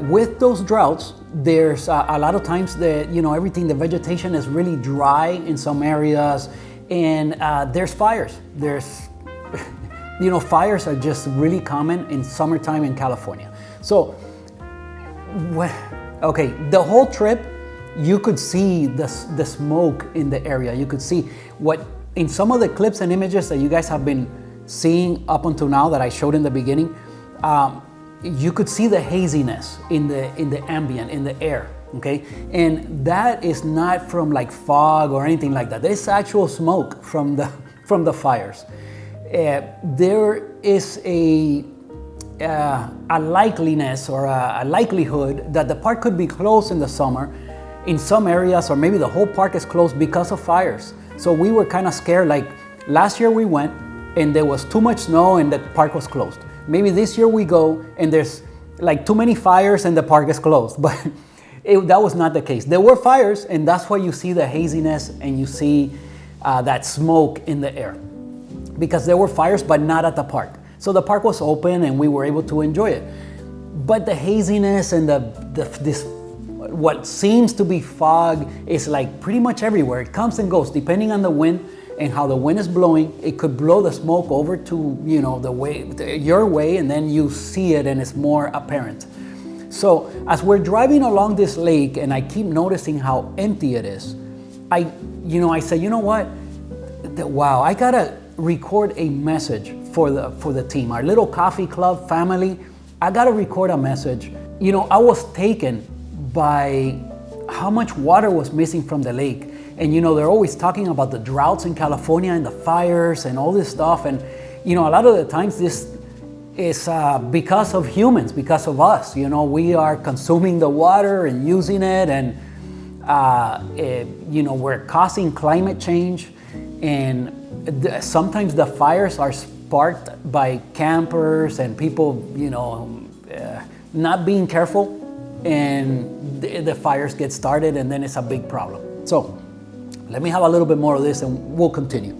with those droughts, there's a lot of times that the vegetation is really dry in some areas, and there's fires. Fires are just really common in summertime in California. So, the whole trip, you could see the smoke in the area. You could see what, in some of the clips and images that you guys have been seeing up until now that I showed in the beginning, you could see the haziness in the ambient, in the air. okay? And that is not from like fog or anything like that. There's actual smoke from the fires. There is a likeliness or a likelihood that the park could be closed in the summer in some areas, or maybe the whole park is closed because of fires. So we were kind of scared. Like last year we went and there was too much snow and the park was closed. Maybe this year we go and there's like too many fires and the park is closed. But that was not the case. There were fires, and that's why you see the haziness and you see that smoke in the air, because there were fires, but not at the park. So the park was open and we were able to enjoy it. But the haziness and this what seems to be fog is like pretty much everywhere. It comes and goes depending on the wind and how the wind is blowing. It could blow the smoke over to, you know, your way, and then you see it and it's more apparent. So as we're driving along this lake and I keep noticing how empty it is, I say, you know what? Wow, I gotta record a message for the team, our little coffee club family. I gotta record a message. You know, I was taken by how much water was missing from the lake. And you know, they're always talking about the droughts in California and the fires and all this stuff. And you know, a lot of the times this is because of humans, because of us. You know, we are consuming the water and using it, and you know, we're causing climate change. And sometimes the fires are sparked by campers and people, you know, not being careful, and the fires get started, and then it's a big problem. So let me have a little bit more of this and we'll continue.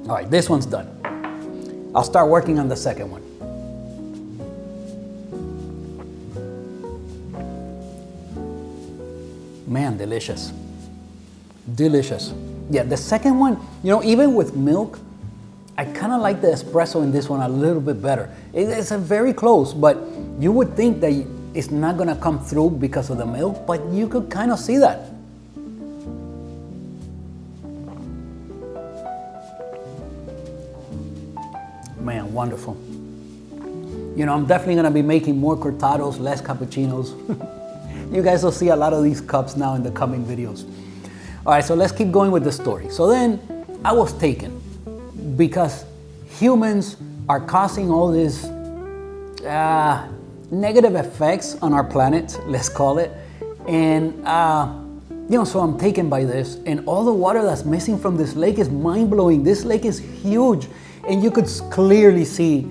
All right, this one's done. I'll start working on the second one. Man, delicious. Delicious. Yeah, the second one, you know, even with milk, I kind of like the espresso in this one a little bit better. It's a very close, but you would think that it's not gonna come through because of the milk, but you could kind of see that. Man, wonderful. You know, I'm definitely gonna be making more cortados, less cappuccinos. You guys will see a lot of these cups now in the coming videos. All right, so let's keep going with the story. So then I was taken because humans are causing all these negative effects on our planet, let's call it. And, you know, so I'm taken by this, and all the water that's missing from this lake is mind-blowing. This lake is huge, and you could clearly see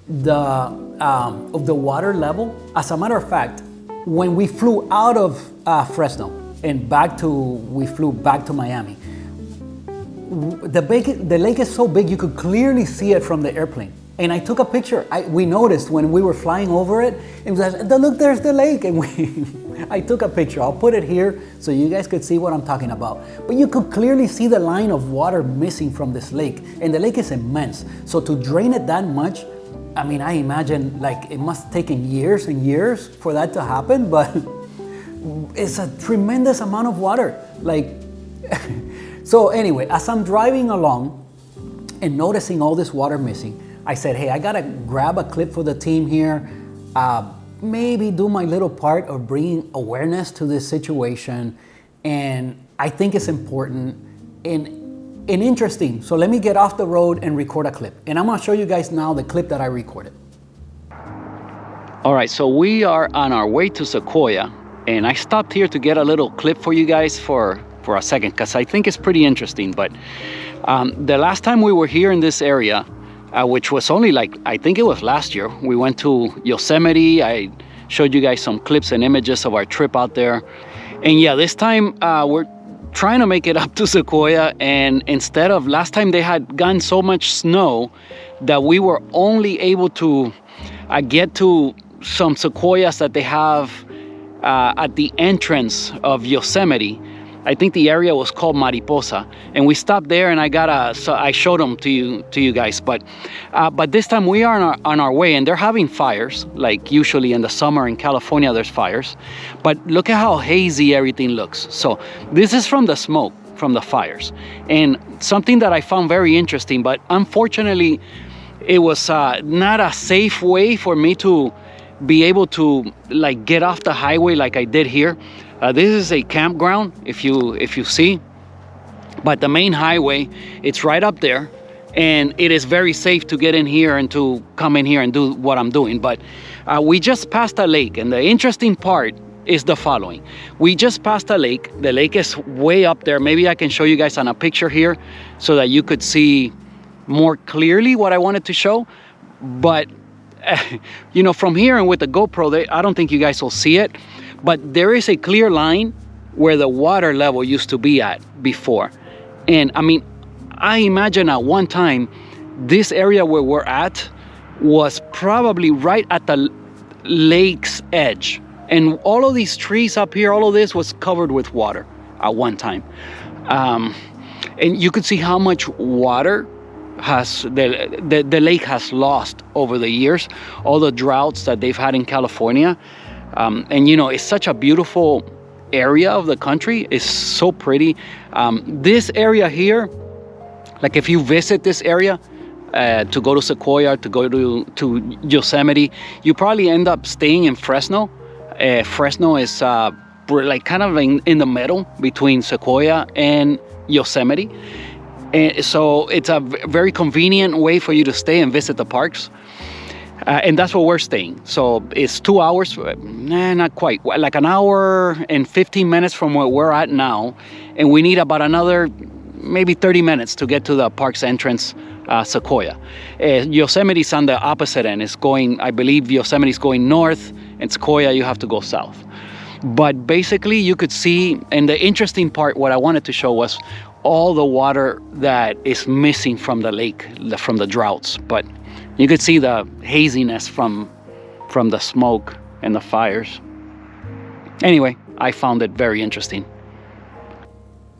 the water level. As a matter of fact, when we flew out of Fresno and we flew back to Miami, the lake is so big you could clearly see it from the airplane. And I took a picture. We noticed when we were flying over it, it was like, look, there's the lake. And I took a picture. I'll put it here so you guys could see what I'm talking about. But you could clearly see the line of water missing from this lake. And the lake is immense. So to drain it that much, I mean, I imagine like it must have taken years and years for that to happen, but it's a tremendous amount of water. Like, so anyway, as I'm driving along and noticing all this water missing, I said, hey, I gotta grab a clip for the team here, maybe do my little part of bringing awareness to this situation. And I think it's important and interesting. So let me get off the road and record a clip. And I'm gonna show you guys now the clip that I recorded. All right, so we are on our way to Sequoia, and I stopped here to get a little clip for you guys for a second, because I think it's pretty interesting. But the last time we were here in this area, which was only like, I think it was last year, we went to Yosemite. I showed you guys some clips and images of our trip out there. And yeah, this time we're trying to make it up to Sequoia, and instead of last time, they had gotten so much snow that we were only able to get to some sequoias that they have at the entrance of Yosemite. I think the area was called Mariposa, and we stopped there, and I showed them to you guys. But this time we are on our way, and they're having fires. Like usually in the summer in California, there's fires. But look at how hazy everything looks. So this is from the smoke from the fires, and something that I found very interesting. But unfortunately, it was not a safe way for me to be able to like get off the highway like I did here. This is a campground, if you see, but the main highway, it's right up there, and it is very safe to get in here and to come in here and do what I'm doing. But we just passed a lake, and the interesting part is the following. We just passed a lake. The lake is way up there. Maybe I can show you guys on a picture here so that you could see more clearly what I wanted to show. But you know, from here and with the GoPro, I don't think you guys will see it, but there is a clear line where the water level used to be at before. And I mean, I imagine at one time, this area where we're at was probably right at the lake's edge. And all of these trees up here, all of this was covered with water at one time. And you could see how much water the lake has lost over the years, all the droughts that they've had in California. And you know, it's such a beautiful area of the country. It's so pretty. This area here, like if you visit this area, to go to Sequoia, to go to Yosemite, you probably end up staying in Fresno. Fresno is like kind of in the middle between Sequoia and Yosemite. And so it's a very convenient way for you to stay and visit the parks. And that's where we're staying. So it's 2 hours, not quite, like an hour and 15 minutes from where we're at now. And we need about another maybe 30 minutes to get to the park's entrance, Sequoia. Yosemite's on the opposite end. It's going, I believe Yosemite's going north, and Sequoia you have to go south. But basically you could see, and the interesting part, what I wanted to show was all the water that is missing from the lake, from the droughts. But you could see the haziness from the smoke and the fires. Anyway, I found it very interesting.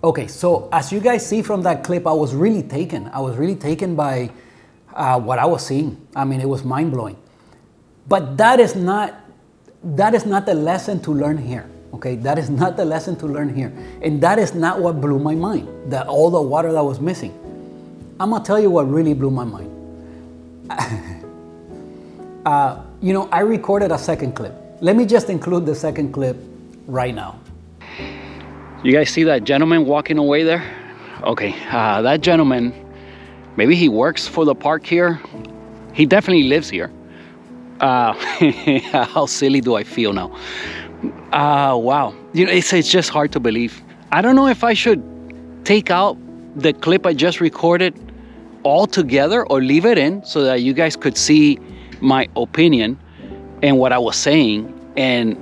Okay, so as you guys see from that clip, I was really taken. I was really taken by what I was seeing. I mean, it was mind-blowing. But that is not the lesson to learn here. Okay, that is not the lesson to learn here. And that is not what blew my mind, that all the water that was missing. I'm gonna tell you what really blew my mind. You know, I recorded a second clip. Let me just include the second clip right now. You guys see that gentleman walking away there? Okay, that gentleman, maybe he works for the park here. He definitely lives here. How silly do I feel now? Wow, you know, it's just hard to believe. I don't know if I should take out the clip I just recorded altogether or leave it in so that you guys could see my opinion and what I was saying, and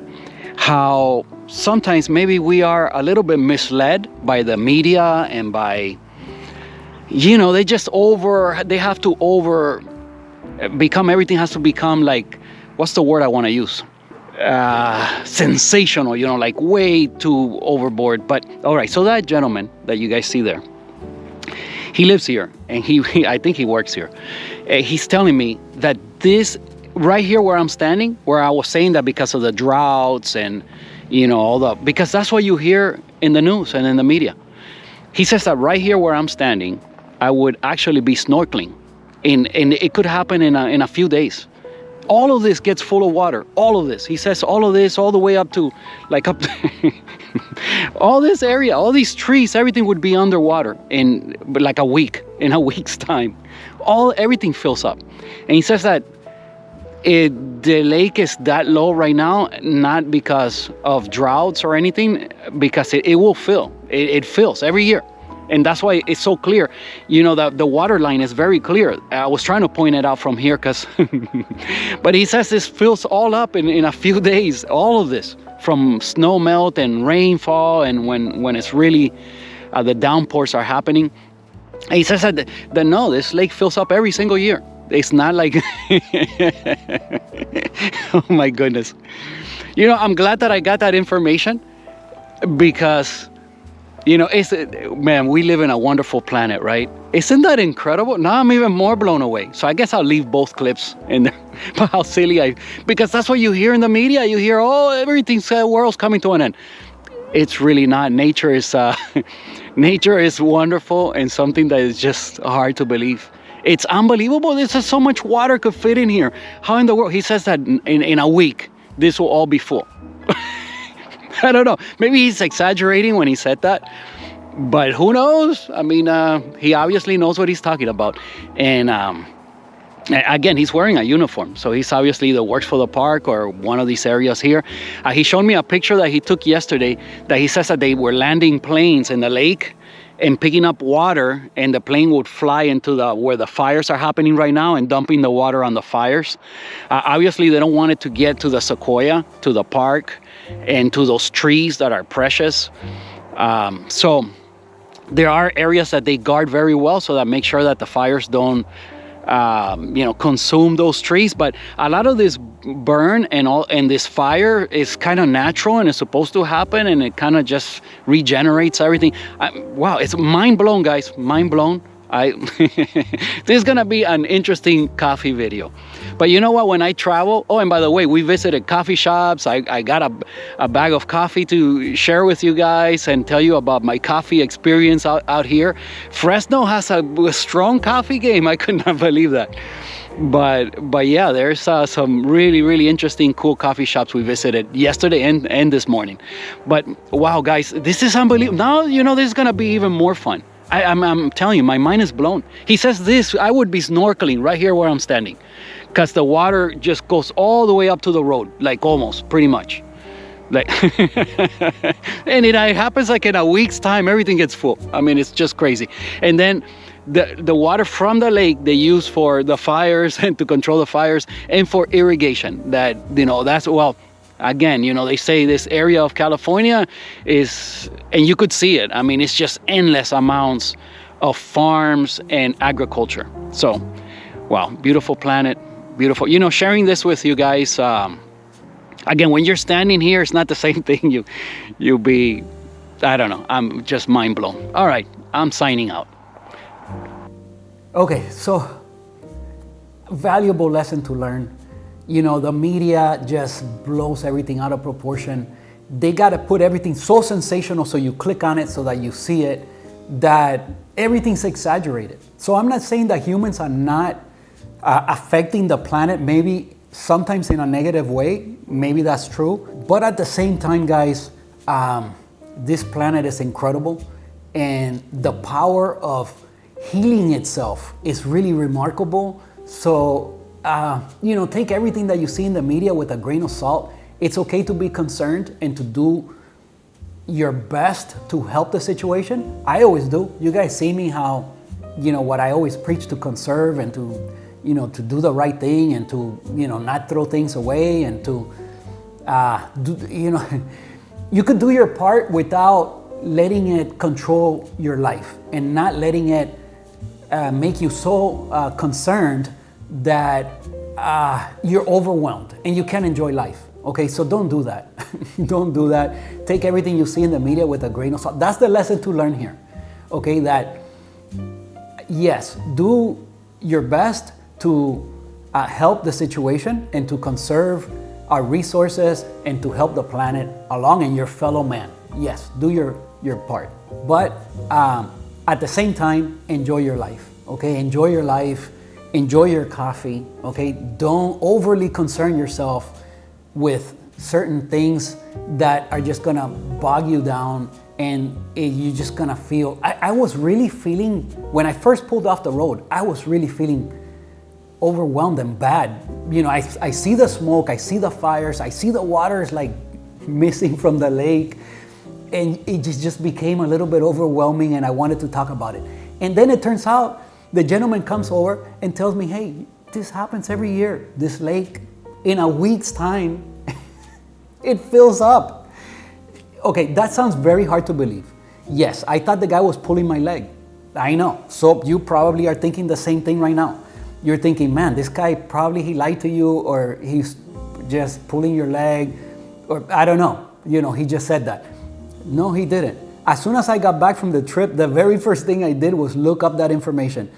how sometimes maybe we are a little bit misled by the media and by, you know, everything has to become like, what's the word I want to use? Sensational, you know, like way too overboard. But all right, so that gentleman that you guys see there, he lives here, and I think he works here. He's telling me that this right here where I'm standing, where I was saying that because of the droughts and, you know, because that's what you hear in the news and in the media. He says that right here where I'm standing, I would actually be snorkeling, and it could happen in a few days. All of this gets full of water. All of this. He says all of this all the way up to, like up all this area, all these trees, everything would be underwater in like a week's time. Everything fills up. And he says that the lake is that low right now, not because of droughts or anything, because it will fill. It fills every year. And that's why it's so clear. You know, the water line is very clear. I was trying to point it out from here, but he says this fills all up in a few days. All of this, from snow melt and rainfall, and when it's really, the downpours are happening. And he says that no, this lake fills up every single year. It's not like, oh my goodness. You know, I'm glad that I got that information, because, you know, man, we live in a wonderful planet, right? Isn't that incredible? Now I'm even more blown away. So I guess I'll leave both clips in there. But how silly because that's what you hear in the media. You hear, oh, everything's, the world's coming to an end. It's really not. Nature is wonderful, and something that is just hard to believe. It's unbelievable. This is so much water could fit in here. How in the world? He says that in a week, this will all be full. I don't know. Maybe he's exaggerating when he said that. But who knows? I mean, he obviously knows what he's talking about. And again, he's wearing a uniform. So he's obviously either works for the park or one of these areas here. He showed me a picture that he took yesterday that he says that they were landing planes in the lake and picking up water, and the plane would fly into where the fires are happening right now and dumping the water on the fires. Obviously, they don't want it to get to the sequoia, to the park, and to those trees that are precious. So there are areas that they guard very well so that make sure that the fires don't consume those trees. But a lot of this burn and this fire is kind of natural and it's supposed to happen, and it kind of just regenerates everything. Wow, it's mind blown, guys, mind blown. This is gonna be an interesting coffee video. But you know what, when I travel, oh, and by the way, we visited coffee shops. I got a bag of coffee to share with you guys and tell you about my coffee experience out here. Fresno has a strong coffee game. I could not believe that. But yeah, there's some really, really interesting, cool coffee shops we visited yesterday and this morning. But wow, guys, this is unbelievable. Now, this is gonna be even more fun. I'm telling you, my mind is blown. He says this, I would be snorkeling right here where I'm standing, because the water just goes all the way up to the road, like almost, pretty much. Like, and it happens like in a week's time, everything gets full. I mean, it's just crazy. And then the water from the lake they use for the fires and to control the fires and for irrigation. That's, well, again, they say this area of California is, and you could see it. I mean, it's just endless amounts of farms and agriculture. So, wow, beautiful planet, beautiful. Sharing this with you guys, again, when you're standing here, it's not the same thing. You'll be, I don't know, I'm just mind blown. All right, I'm signing out. Okay, so valuable lesson to learn. The media just blows everything out of proportion. They got to put everything so sensational so you click on it so that you see it, that everything's exaggerated. So I'm not saying that humans are not affecting the planet, maybe sometimes in a negative way. Maybe that's true. But at the same time, guys, this planet is incredible. And the power of healing itself is really remarkable. So, take everything that you see in the media with a grain of salt. It's okay to be concerned and to do your best to help the situation. I always do. You guys see me how, what I always preach, to conserve and to, to do the right thing and to, not throw things away and to, you could do your part without letting it control your life and not letting it make you so concerned that you're overwhelmed and you can't enjoy life. Okay, so don't do that. Don't do that. Take everything you see in the media with a grain of salt. That's the lesson to learn here. Okay, that yes, do your best to help the situation and to conserve our resources and to help the planet along and your fellow man. Yes, do your part. But at the same time, enjoy your life. Okay, enjoy your life. Enjoy your coffee, okay? Don't overly concern yourself with certain things that are just gonna bog you down and you're just gonna feel, I was really feeling, when I first pulled off the road, I was really feeling overwhelmed and bad. I see the smoke, I see the fires, I see the water is like missing from the lake, and it just became a little bit overwhelming and I wanted to talk about it. And then it turns out, the gentleman comes over and tells me, hey, this happens every year. This lake, in a week's time, it fills up. Okay, that sounds very hard to believe. Yes, I thought the guy was pulling my leg. I know. So you probably are thinking the same thing right now. You're thinking, man, this guy probably he lied to you, or he's just pulling your leg, or I don't know. He just said that. No, he didn't. As soon as I got back from the trip, the very first thing I did was look up that information.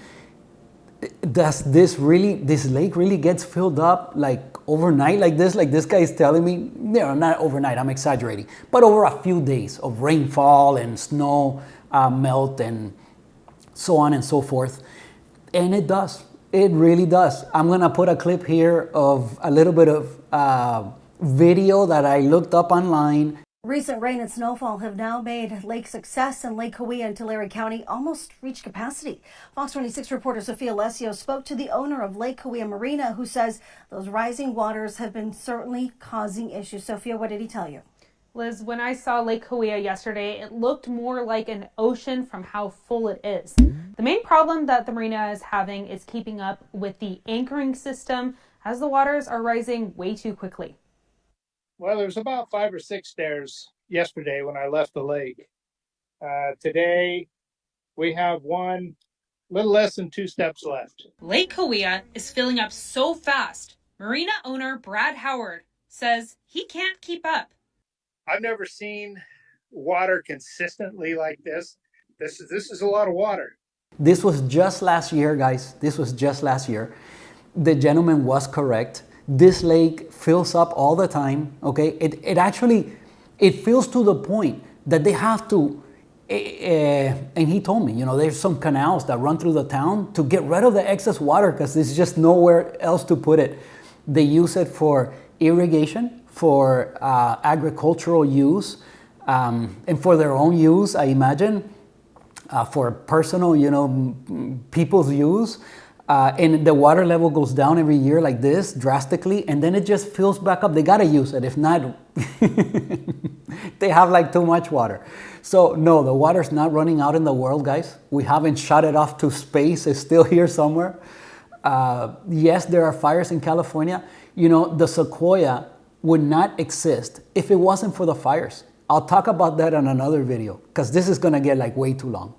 Does this lake really gets filled up like overnight like this? Like this guy is telling me? No, not overnight, I'm exaggerating. But over a few days of rainfall and snow melt and so on and so forth. And it does. It really does. I'm gonna put a clip here of a little bit of video that I looked up online. Recent rain and snowfall have now made Lake Success and Lake Cahuilla in Tulare County almost reach capacity. Fox 26 reporter Sophia Alessio spoke to the owner of Lake Cahuilla Marina, who says those rising waters have been certainly causing issues. Sophia, what did he tell you? Liz, when I saw Lake Cahuilla yesterday, it looked more like an ocean from how full it is. The main problem that the marina is having is keeping up with the anchoring system as the waters are rising way too quickly. Well, there's about 5 or 6 stairs yesterday when I left the lake. Today, we have one, little less than 2 steps left. Lake Cahuilla is filling up so fast. Marina owner Brad Howard says he can't keep up. I've never seen water consistently like this. This is a lot of water. This was just last year, guys. This was just last year. The gentleman was correct. This lake fills up all the time, okay? It actually fills to the point that they have to, and he told me, you know, there's some canals that run through the town to get rid of the excess water because there's just nowhere else to put it. They use it for irrigation, for agricultural use, and for their own use, I imagine, for personal, you know, people's use. And the water level goes down every year like this drastically, and then it just fills back up. They gotta use it. If not, they have like too much water. So no, the water's not running out in the world, guys. We haven't shut it off to space. It's still here somewhere. Yes, there are fires in California. You know, the sequoia would not exist if it wasn't for the fires. I'll talk about that in another video because this is gonna get like way too long.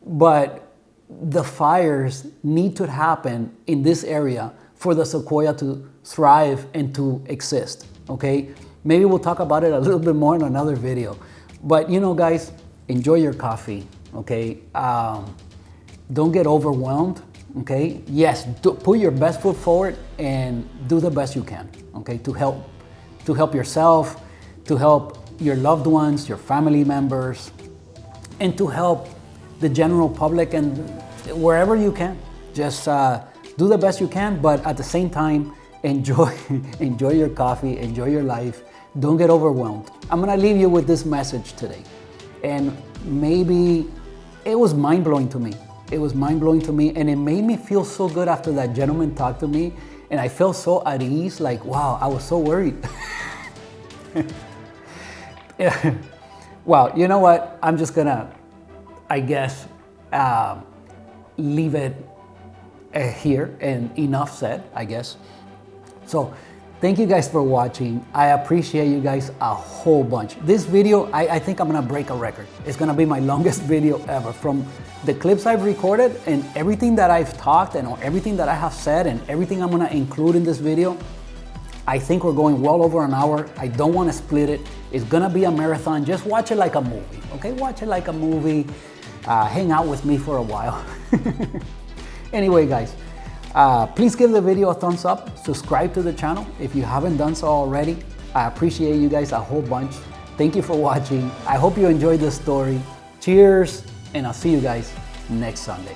But the fires need to happen in this area for the sequoia to thrive and to exist, okay? Maybe we'll talk about it a little bit more in another video. But you know, guys, enjoy your coffee, okay? Don't get overwhelmed, okay? Yes, put your best foot forward and do the best you can, okay? To help yourself, to help your loved ones, your family members, and to help the general public and wherever you can. Just do the best you can, but at the same time, enjoy your coffee, enjoy your life. Don't get overwhelmed. I'm gonna leave you with this message today. And maybe it was mind-blowing to me. It was mind-blowing to me, and it made me feel so good after that gentleman talked to me, and I felt so at ease, like, wow, I was so worried. Well, you know what? I'm just gonna, I guess, leave it here, and enough said, I guess. So thank you guys for watching. I appreciate you guys a whole bunch. This video, I think I'm gonna break a record. It's gonna be my longest video ever. From the clips I've recorded and everything that I've talked and everything that I have said and everything I'm gonna include in this video, I think we're going well over an hour. I don't wanna split it. It's gonna be a marathon. Just watch it like a movie, okay? Watch it like a movie. Hang out with me for a while. Anyway, guys, please give the video a thumbs up. Subscribe to the channel if you haven't done so already. I appreciate you guys a whole bunch. Thank you for watching. I hope you enjoyed this story. Cheers, and I'll see you guys next Sunday.